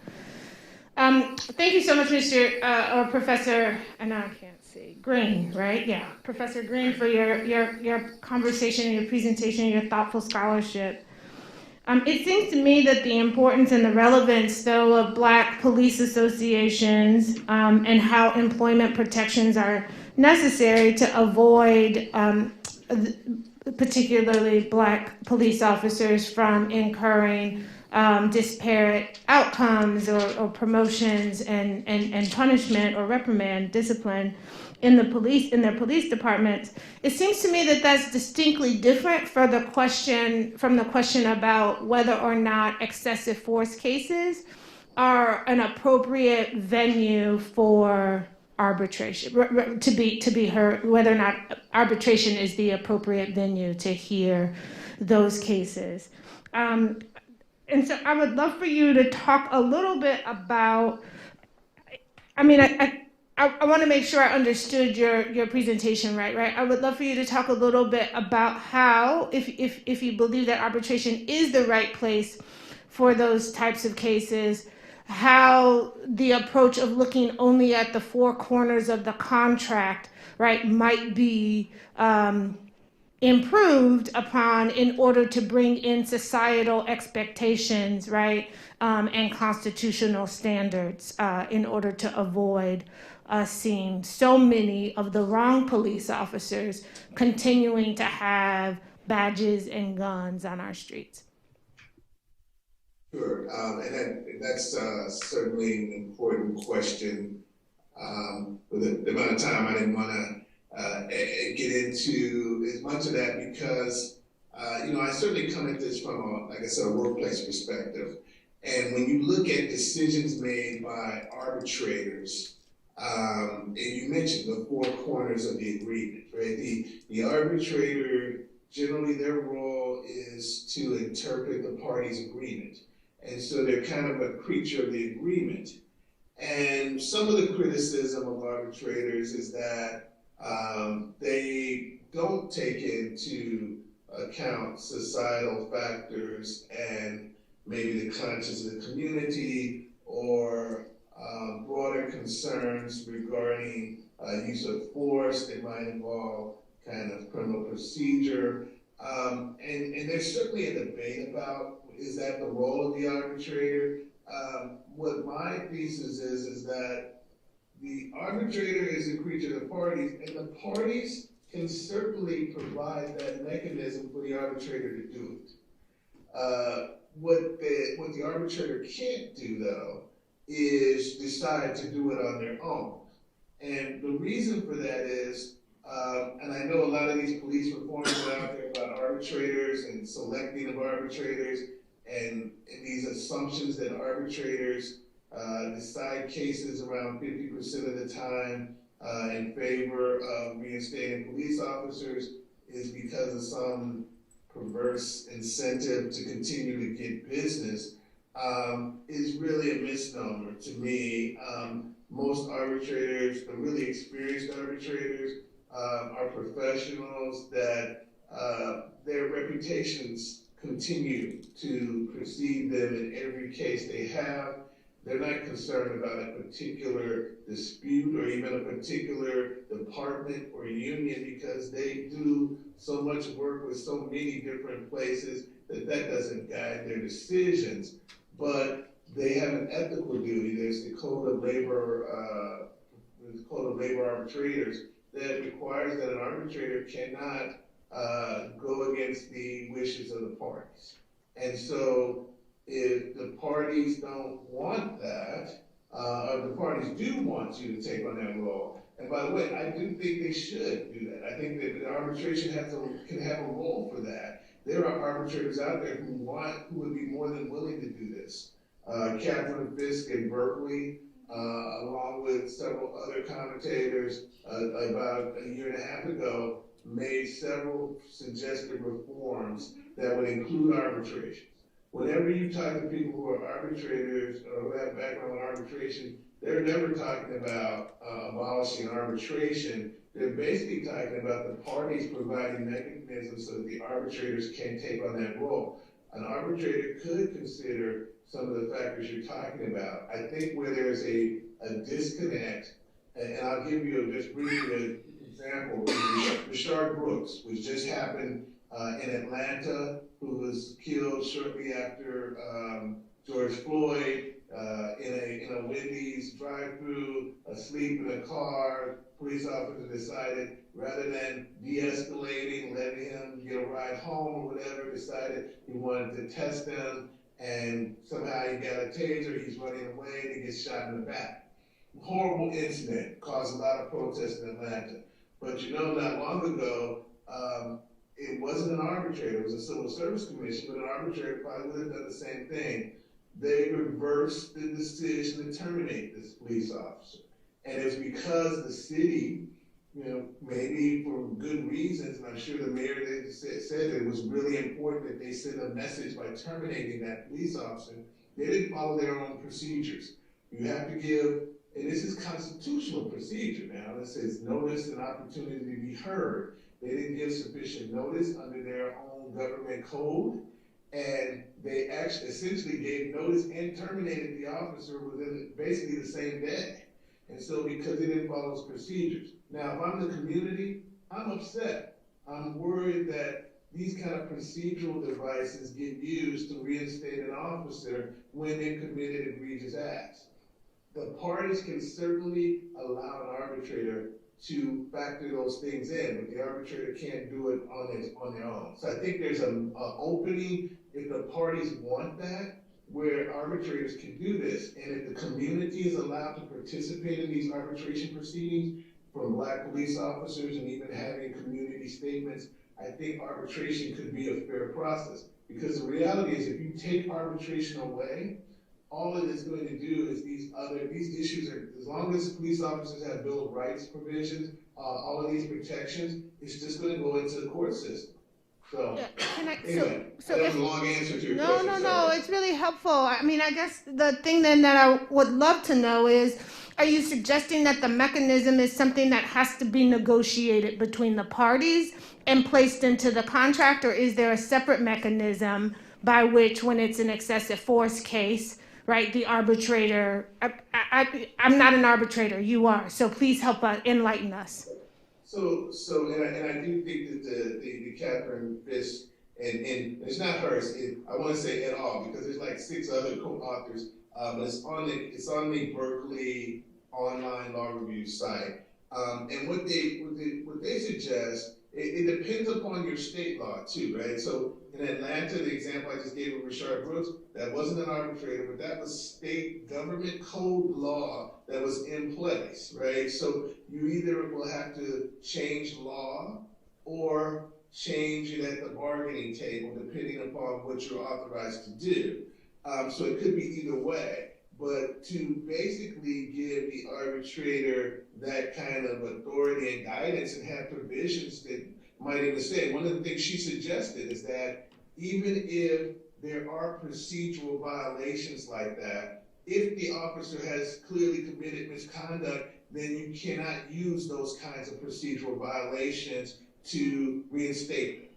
Thank you so much, or Professor, and I can't see, Green, right? Yeah, Professor Green, for your conversation and your presentation, your thoughtful scholarship. It seems to me that the importance and the relevance, though, of Black police associations and how employment protections are necessary to avoid particularly Black police officers from incurring disparate outcomes or promotions and punishment or reprimand, discipline in their police departments. It seems to me that that's distinctly different from the question about whether or not excessive force cases are an appropriate venue for arbitration, to be heard, whether or not arbitration is the appropriate venue to hear those cases. And so I would love for you to talk a little bit about, I want to make sure I understood your presentation right? I would love for you to talk a little bit about how, if you believe that arbitration is the right place for those types of cases, how the approach of looking only at the four corners of the contract, right, might be improved upon in order to bring in societal expectations, right, and constitutional standards in order to avoid us seeing so many of the wrong police officers continuing to have badges and guns on our streets. Sure, and that's certainly an important question. With the amount of time, I didn't want to get into as much of that because, I certainly come at this from a workplace perspective. And when you look at decisions made by arbitrators, and you mentioned the four corners of the agreement, right? The arbitrator, generally their role role is to interpret the parties' agreement. And so they're kind of a creature of the agreement. And some of the criticism of arbitrators is that they don't take into account societal factors and maybe the conscience of the community or broader concerns regarding use of force that might involve kind of criminal procedure. And there's certainly a debate about, is that the role of the arbitrator? What my thesis is that the arbitrator is a creature of the parties, and the parties can certainly provide that mechanism for the arbitrator to do it. What the arbitrator can't do, though, is decide to do it on their own. And the reason for that is, and I know a lot of these police reforms are out there about arbitrators and selecting of arbitrators, and these assumptions that arbitrators decide cases around 50% of the time in favor of reinstating police officers is because of some perverse incentive to continue to get business, is really a misnomer to me. Most arbitrators, the really experienced arbitrators, are professionals that their reputations continue to precede them in every case they have. They're not concerned about a particular dispute or even a particular department or union because they do so much work with so many different places that doesn't guide their decisions. But they have an ethical duty. There's the Code of Labor Arbitrators that requires that an arbitrator cannot go against the wishes of the parties. And so if the parties don't want that, or the parties do want you to take on that role, and by the way, I do think they should do that. I think that the arbitration can have a role for that. There are arbitrators out there who would be more than willing to do this. Catherine Fisk in Berkeley, along with several other commentators, about a year and a half ago, made several suggested reforms that would include arbitration. Whenever you talk to people who are arbitrators or who have background in arbitration, they're never talking about abolishing arbitration. They're basically talking about the parties providing mechanisms so that the arbitrators can take on that role. An arbitrator could consider some of the factors you're talking about. I think where there's a disconnect, and I'll give you just briefly an example. Rashard Brooks, which just happened in Atlanta, who was killed shortly after George Floyd in a Wendy's drive-through, asleep in a car. Police officer decided, rather than de-escalating, letting him get a ride home or whatever, decided he wanted to test him, and somehow he got a taser, he's running away, and he gets shot in the back. Horrible incident, caused a lot of protests in Atlanta. But not long ago, it wasn't an arbitrator, it was a civil service commission, but an arbitrator probably would have done the same thing. They reversed the decision to terminate this police officer. And it's because the city, maybe for good reasons, and I'm sure the mayor said it was really important that they send a message by terminating that police officer. They didn't follow their own procedures. You have to give, and this is constitutional procedure now, it says notice and opportunity to be heard. They didn't give sufficient notice under their own government code, and they actually essentially gave notice and terminated the officer within basically the same day. And so because they didn't follow those procedures. Now, if I'm the community, I'm upset. I'm worried that these kind of procedural devices get used to reinstate an officer when they committed egregious acts. The parties can certainly allow an arbitrator to factor those things in, but the arbitrator can't do it on their own. So I think there's an opening, if the parties want that, where arbitrators can do this. And if the community is allowed to participate in these arbitration proceedings, from Black police officers and even having community statements, I think arbitration could be a fair process. Because the reality is, if you take arbitration away, all it is going to do is these issues are, as long as police officers have Bill of Rights provisions, all of these protections, it's just going to go into the court system. So, Yeah, can I, anyway, so that if, was a long answer to your no, question. no, no, sorry. it's really helpful. I mean, I guess the thing then that I would love to know is, are you suggesting that the mechanism is something that has to be negotiated between the parties and placed into the contract, or is there a separate mechanism by which, when it's an excessive force case, right, the arbitrator, I'm not an arbitrator, you are, so please help enlighten us. And I do think that the Catherine Fish, and it's not hers, I want to say et al., because there's like 6 other co-authors, but it's on the Berkeley online law review site. And what they suggest, it depends upon your state law too, right? So in Atlanta, the example I just gave of Rashard Brooks, that wasn't an arbitrator, but that was state government code law that was in place, right? So you either will have to change law or change it at the bargaining table, depending upon what you're authorized to do. So it could be either way. But to basically give the arbitrator that kind of authority and guidance and have provisions that might even say, one of the things she suggested is that even if there are procedural violations like that, if the officer has clearly committed misconduct, then you cannot use those kinds of procedural violations to reinstate them.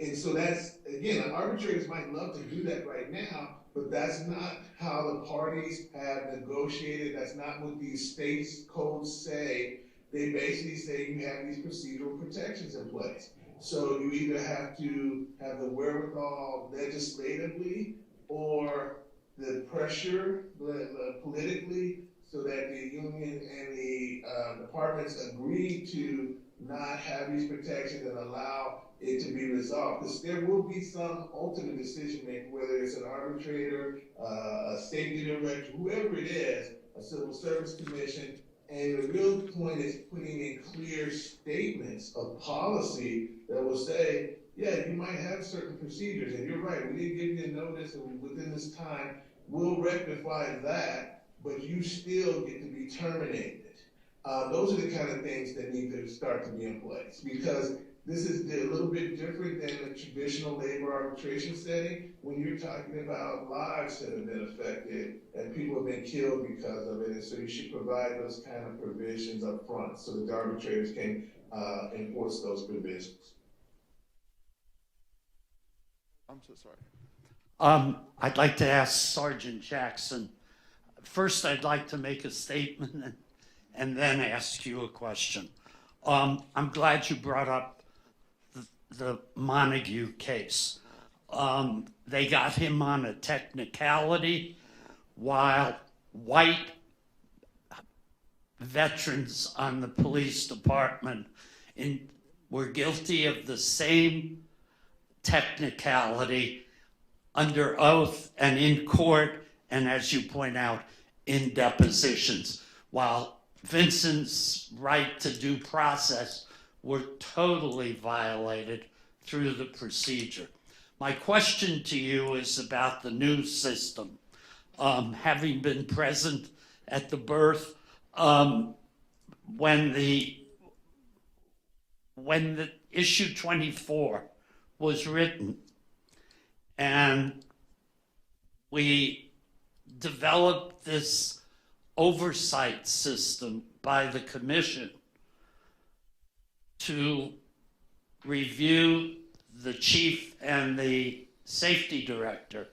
And so that's, again, arbitrators might love to do that right now, but that's not how the parties have negotiated. That's not what these states codes say. They basically say you have these procedural protections in place. So you either have to have the wherewithal legislatively or the pressure politically, so that the union and the departments agree to not have these protections and allow it to be resolved. Because there will be some ultimate decision making, whether it's an arbitrator, a safety director, whoever it is, a civil service commission. And the real point is putting in clear statements of policy that will say, yeah, you might have certain procedures, and you're right, we didn't give you a notice, and within this time, we'll rectify that, but you still get to be terminated. Those are the kind of things that need to start to be in place, because this is a little bit different than a traditional labor arbitration setting when you're talking about lives that have been affected and people have been killed because of it. And so you should provide those kind of provisions up front so that the arbitrators can enforce those provisions. I'm so sorry. I'd like to ask Sergeant Jackson. First, I'd like to make a statement and then ask you a question. I'm glad you brought up the Montague case. They got him on a technicality, while white veterans on the police department were guilty of the same technicality under oath and in court, and as you point out, in depositions, while Vincent's right to due process were totally violated through the procedure. My question to you is about the new system. Having been present at the birth, when the issue 24 was written, and we developed this oversight system by the commission to review the chief and the safety director.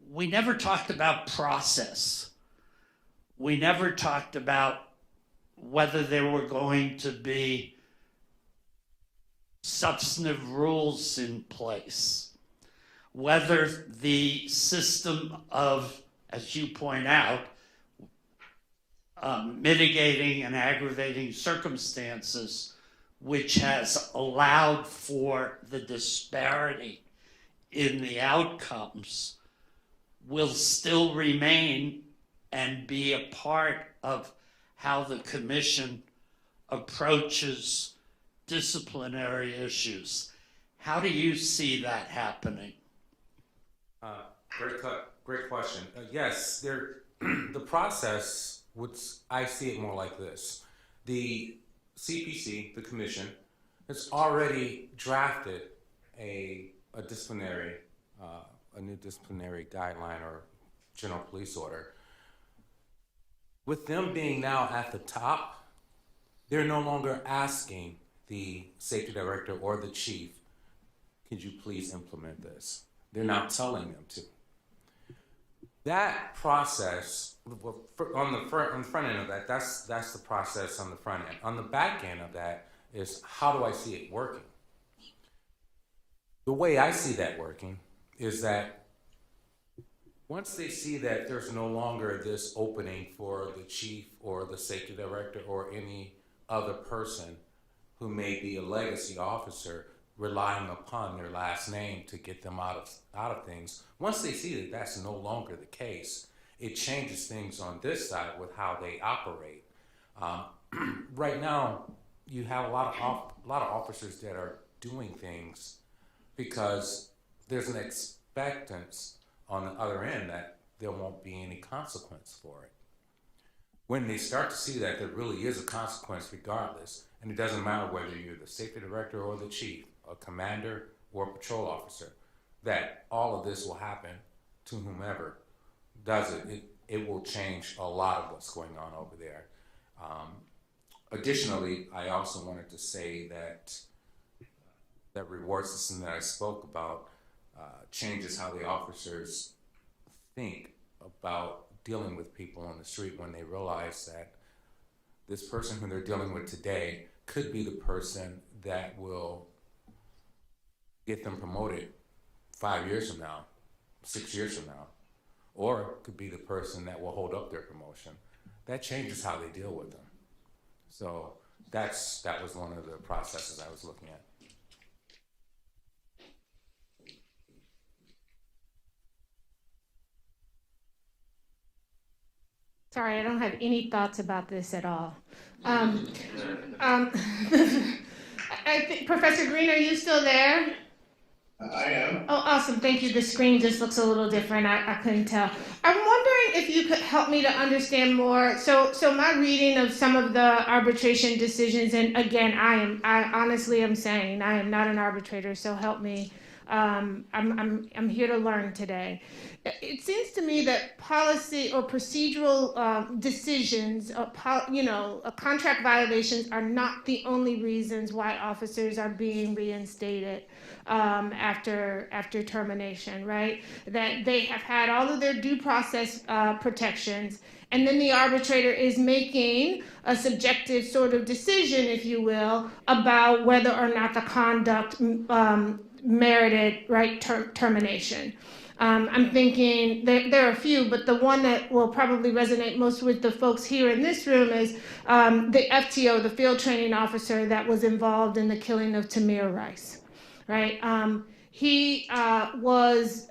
We never talked about process. We never talked about whether there were going to be substantive rules in place, whether the system of, as you point out, mitigating and aggravating circumstances, which has allowed for the disparity in the outcomes, will still remain and be a part of how the commission approaches disciplinary issues. How do you see that happening? Great question. Yes, the process I see it more like this. The CPC, the commission, has already drafted a disciplinary, a new disciplinary guideline or general police order. With them being now at the top, they're no longer asking the safety director or the chief, could you please implement this? They're now telling them to. That process, on the front end of that, that's the process on the front end. On the back end of that is, how do I see it working? The way I see that working is that once they see that there's no longer this opening for the chief or the safety director or any other person who may be a legacy officer relying upon their last name to get them out of things, once they see that that's no longer the case, it changes things on this side with how they operate. Right now, you have a lot of officers that are doing things because there's an expectance on the other end that there won't be any consequence for it. When they start to see that there really is a consequence regardless, and it doesn't matter whether you're the safety director or the chief, a commander or a patrol officer, that all of this will happen to whomever does it. It will change a lot of what's going on over there. Additionally, I also wanted to say that that reward system that I spoke about changes how the officers think about dealing with people on the street when they realize that this person who they're dealing with today could be the person that will get them promoted 5 years from now, 6 years from now, or it could be the person that will hold up their promotion. That changes how they deal with them. So that was one of the processes I was looking at. Sorry, I don't have any thoughts about this at all. I think, Professor Green, are you still there? I am. Oh, awesome. Thank you. The screen just looks a little different. I couldn't tell. I'm wondering if you could help me to understand more. So my reading of some of the arbitration decisions, and again, I honestly am saying I am not an arbitrator, so help me. I'm here to learn today. It seems to me that policy or procedural decisions, contract violations are not the only reasons why officers are being reinstated after termination, right? That they have had all of their due process protections, and then the arbitrator is making a subjective sort of decision, if you will, about whether or not the conduct merited termination. I'm thinking there are a few, but the one that will probably resonate most with the folks here in this room is the FTO, the field training officer that was involved in the killing of Tamir Rice, right? He was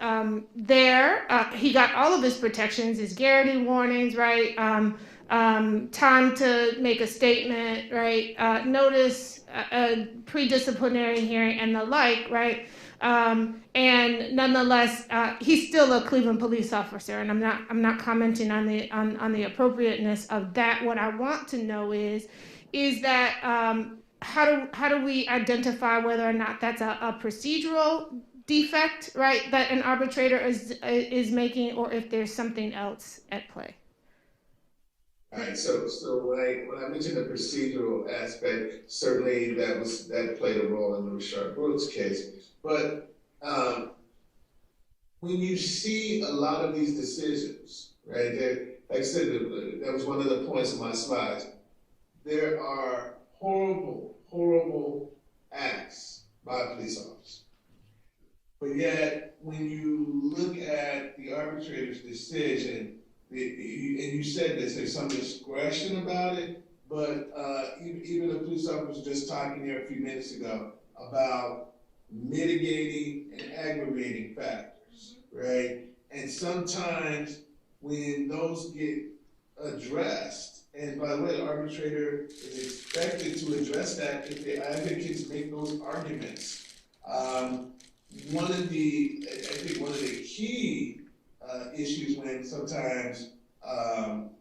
there. He got all of his protections, his Garrity warnings, right? Time to make a statement, right? Notice a pre-disciplinary hearing and the like, right? And nonetheless, he's still a Cleveland police officer, and I'm not commenting on the appropriateness of that. What I want to know is that how do we identify whether or not that's a procedural defect, right, that an arbitrator is making, or if there's something else at play? All right, so when I mentioned the procedural aspect, certainly that played a role in the Rashard Brooks case. But when you see a lot of these decisions, right, like I said, that was one of the points of my slides. There are horrible acts by a police officer. But yet, when you look at the arbitrator's decision, and you said this, there's some discretion about it, but even the police officer just talking there a few minutes ago about mitigating and aggravating factors, right? And sometimes when those get addressed, and by the way, the arbitrator is expected to address that if the advocates make those arguments. One of the key issues when sometimes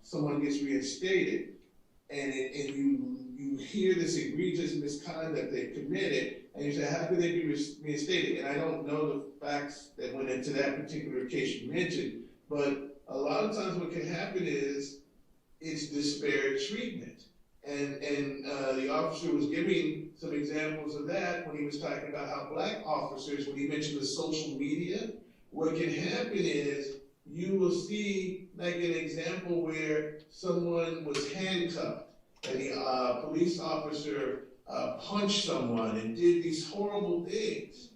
someone gets reinstated and you you hear this egregious misconduct they committed, and you say, how could they be reinstated? And I don't know the facts that went into that particular case you mentioned, but a lot of times what can happen is it's disparate treatment. And the officer was giving some examples of that when he was talking about how black officers, when he mentioned the social media, what can happen is you will see like an example where someone was handcuffed and the police officer punched someone and did these horrible things.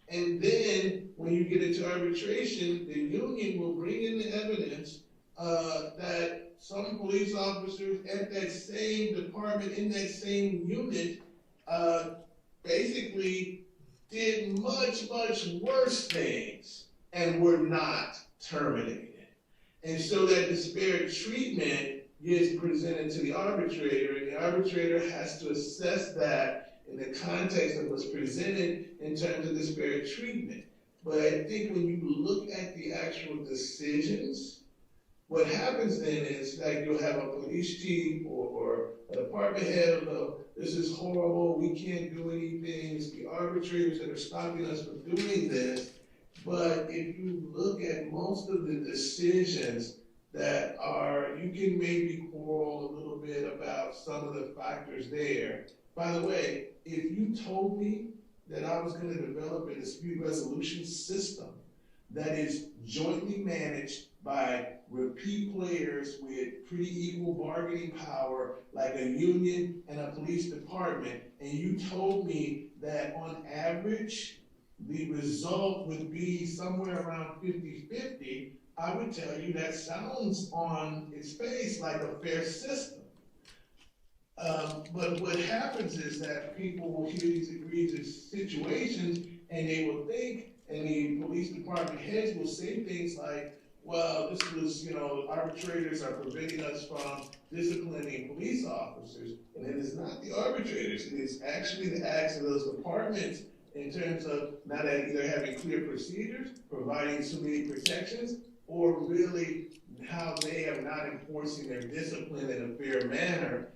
And then when you get into arbitration, the union will bring in the evidence that some police officers at that same department, in that same unit, basically did much, much worse things and were not terminated. And so that disparate treatment gets presented to the arbitrator, and the arbitrator has to assess that in the context of what's presented in terms of disparate treatment. But I think when you look at the actual decisions, what happens then is like you'll have a police chief or a department head will go, this is horrible, we can't do anything, it's the arbitrators that are stopping us from doing this. But if you look at most of the decisions that are, you can maybe quarrel a little bit about some of the factors there. By the way, if you told me that I was going to develop a dispute resolution system that is jointly managed by repeat players with pretty equal bargaining power, like a union and a police department, and you told me that on average, the result would be somewhere around 50-50, I would tell you that sounds on its face like a fair system. But what happens is that people will hear these egregious situations and they will think, and the police department heads will say things like, well, this was, arbitrators are preventing us from disciplining police officers. And it is not the arbitrators, it is actually the acts of those departments in terms of not either having clear procedures, providing so many protections, or really how they are not enforcing their discipline in a fair manner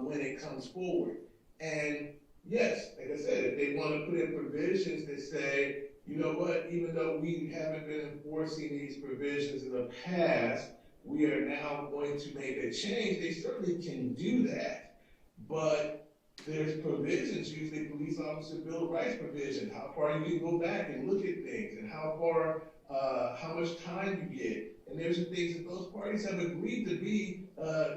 when it comes forward. And yes, like I said, if they want to put in provisions that say, you know what, even though we haven't been enforcing these provisions in the past, we are now going to make a change, they certainly can do that. But there's provisions, usually police officer bill of rights provision, how far you can go back and look at things, and how far, how much time you get. And there's the things that those parties have agreed to be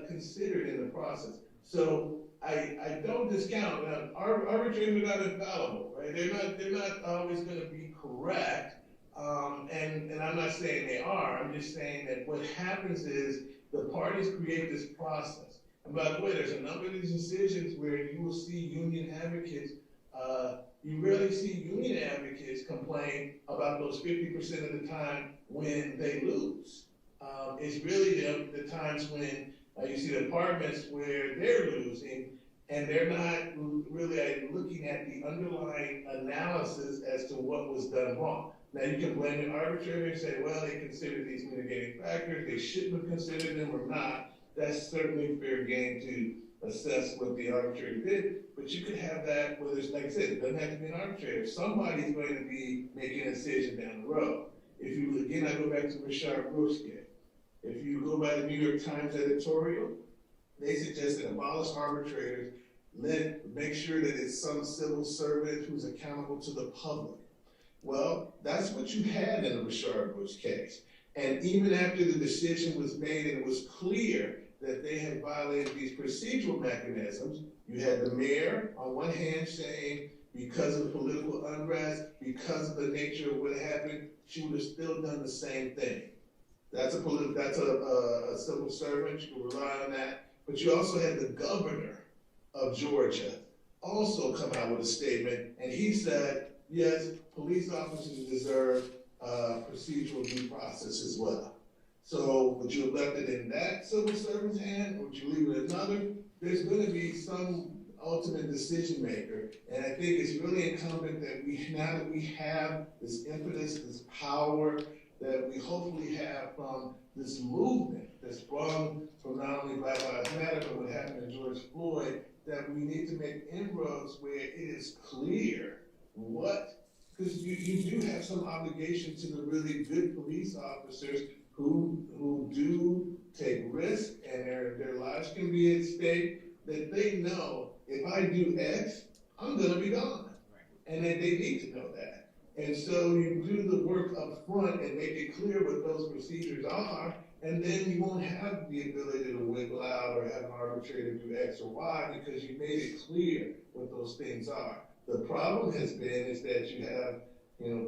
considered in the process. So I don't discount, arbitrators are not infallible, right? They're not always going to be correct, and I'm not saying they are. I'm just saying that what happens is the parties create this process. And by the way, there's a number of these decisions where you will see union advocates. You rarely see union advocates complain about those 50% of the time when they lose. It's really the times when you see departments where they're losing and they're not really looking at the underlying analysis as to what was done wrong. Now you can blame the arbitrator and say, well, they considered these mitigating factors, they shouldn't have considered them or not. That's certainly fair game to assess what the arbitrator did, but you could have that, whether it's, like I said, it doesn't have to be an arbitrator. Somebody's going to be making a decision down the road. If you, again, I go back to Rashard Brooks case. If you go by the New York Times editorial, they suggested abolish arbitrators, make sure that it's some civil servant who's accountable to the public. Well, that's what you had in the Rashard Brooks case. And even after the decision was made and it was clear that they had violated these procedural mechanisms, you had the mayor on one hand saying, because of the political unrest, because of the nature of what happened, she would have still done the same thing. That's a civil servant, you can rely on that. But you also had the governor of Georgia also come out with a statement, and he said, yes, police officers deserve procedural due process as well. So would you have left it in that civil servant's hand, or would you leave it in another? There's going to be some ultimate decision maker, and I think it's really incumbent that now that we have this impetus, this power that we hopefully have from this movement that sprung from not only Black Lives Matter, but what happened to George Floyd, that we need to make inroads where it is clear what, because you do have some obligation to the really good police officers who do take risks and their lives can be at stake, that they know if I do X, I'm gonna be gone. And that they need to know that. And so you do the work up front and make it clear what those procedures are, and then you won't have the ability to wiggle out or have an arbitrator do X or Y because you made it clear what those things are. The problem has been is that you have,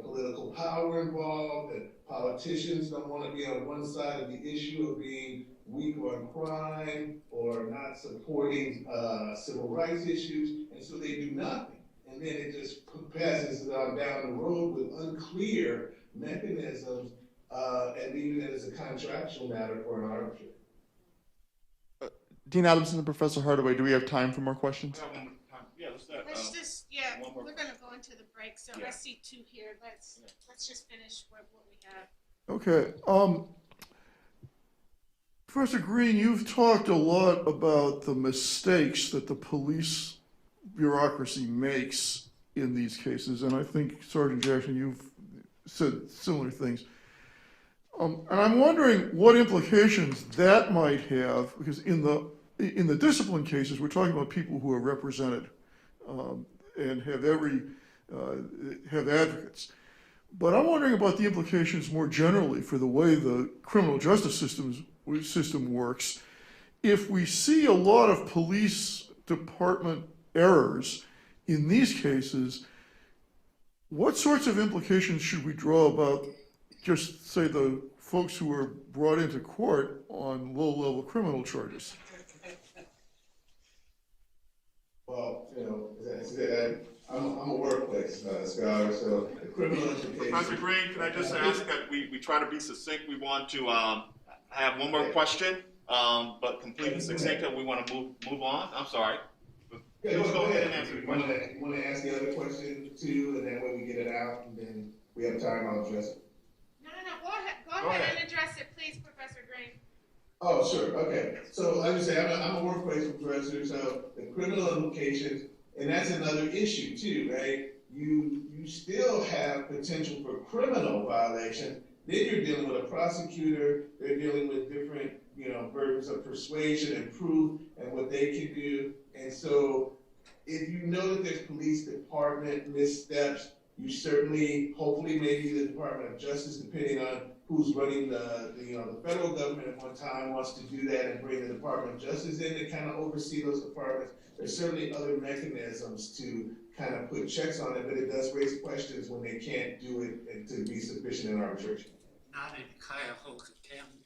political power involved, that politicians don't want to be on one side of the issue of being weak on crime or not supporting civil rights issues, and so they do nothing. And then it just passes down the road with unclear mechanisms and leaving it as a contractual matter for an arbitrator. Dean Adamson and Professor Hardaway, do we have time for more questions? Yeah, let's do that. Let's just, we're gonna go into the break, so I see two here, let's just finish what we have. Okay. Professor Green, you've talked a lot about the mistakes that the police bureaucracy makes in these cases, and I think, Sergeant Jackson, you've said similar things. And I'm wondering what implications that might have, because in the discipline cases, we're talking about people who are represented and have have advocates. But I'm wondering about the implications more generally for the way the criminal justice system works. If we see a lot of police department errors in these cases, what sorts of implications should we draw about just, say, the folks who were brought into court on low-level criminal charges? Well, as I said, I'm a workplace scholar, so the criminal implications. Professor Green, can I just ask that we try to be succinct? We want to have one more question, but completely succinct, and we want to move on. I'm sorry. Yeah, go ahead and answer the question. You want to ask the other question too, and then when we get it out, and then we have time, I'll address it. No, go ahead and address it, please, Professor Green. Oh, sure, okay. So like I say, I'm a workplace professor, so the criminal implications, and that's another issue too, right? You still have potential for criminal violation. Then you're dealing with a prosecutor, they're dealing with different, burdens of persuasion and proof and what they can do. And so if you know that there's police department missteps, you certainly, hopefully maybe the Department of Justice, depending on who's running the federal government at one time wants to do that and bring the Department of Justice in to kind of oversee those departments. There's certainly other mechanisms to kind of put checks on it, but it does raise questions when they can't do it and to be sufficient in arbitration. Not in Cuyahoga County.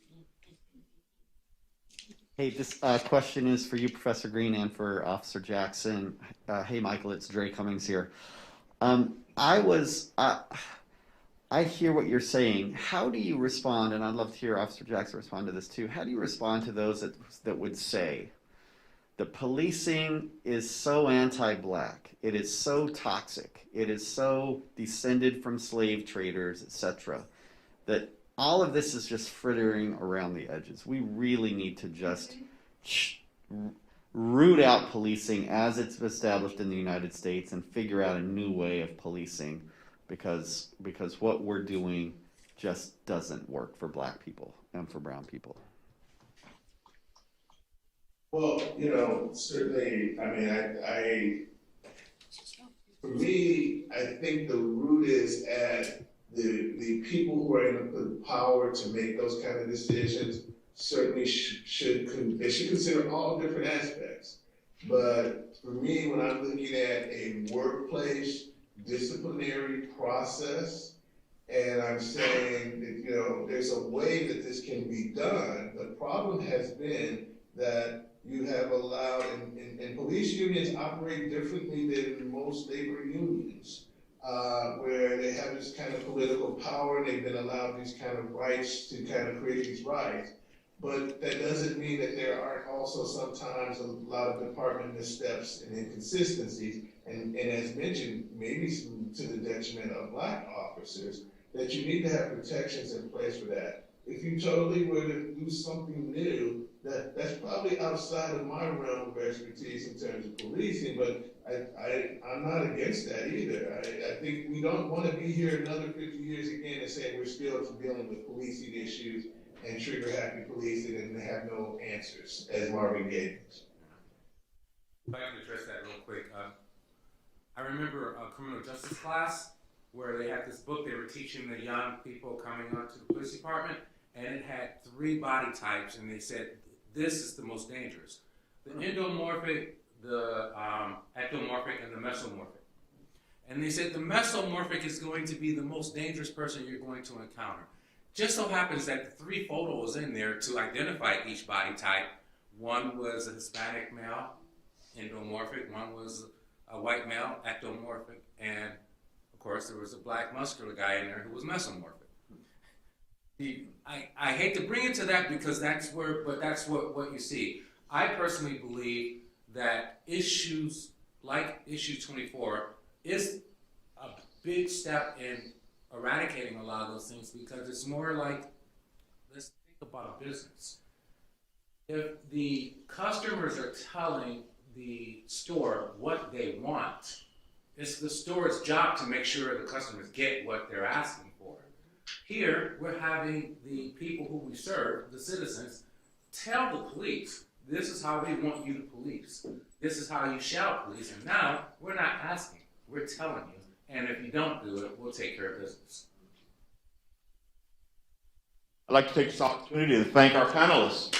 Hey, this question is for you, Professor Green, and for Officer Jackson. Hey, Michael, it's Dre Cummings here. I hear what you're saying. How do you respond, and I'd love to hear Officer Jackson respond to this too, how do you respond to those that would say that policing is so anti-black, it is so toxic, it is so descended from slave traders, etc., that all of this is just frittering around the edges? We really need to just root out policing as it's established in the United States and figure out a new way of policing, because what we're doing just doesn't work for black people and for brown people. Well, certainly, for me, I think the root is at the people who are in the power to make those kind of decisions certainly should consider all different aspects. But for me, when I'm looking at a workplace disciplinary process, and I'm saying that, there's a way that this can be done, the problem has been that you have allowed, and police unions operate differently than most labor unions, where they have this kind of political power and they've been allowed these kind of rights to kind of create these rights. But that doesn't mean that there aren't also sometimes a lot of department missteps and inconsistencies, and as mentioned, maybe to the detriment of black officers, that you need to have protections in place for that. If you totally were to do something new, that's probably outside of my realm of expertise in terms of policing, but I'm not against that either. I think we don't want to be here another 50 years again and say we're still dealing with policing issues and trigger-happy policing and have no answers, as Marvin Gaye does. If I can address that real quick. I remember a criminal justice class where they had this book they were teaching the young people coming onto the police department, and it had 3 body types, and they said, this is the most dangerous. The endomorphic, the ectomorphic, and the mesomorphic. And they said the mesomorphic is going to be the most dangerous person you're going to encounter. Just so happens that the 3 photos in there to identify each body type. One was a Hispanic male, endomorphic. One was a white male, ectomorphic. And of course, there was a black muscular guy in there who was mesomorphic. I hate to bring it to that because that's what you see. I personally believe that issues like issue 24 is a big step in eradicating a lot of those things because it's more like, let's think about a business. If the customers are telling the store what they want, it's the store's job to make sure the customers get what they're asking for. Here, we're having the people who we serve, the citizens, tell the police, this is how we want you to police. This is how you shall police. And now, we're not asking, we're telling you. And if you don't do it, we'll take care of business. I'd like to take this opportunity to thank our panelists.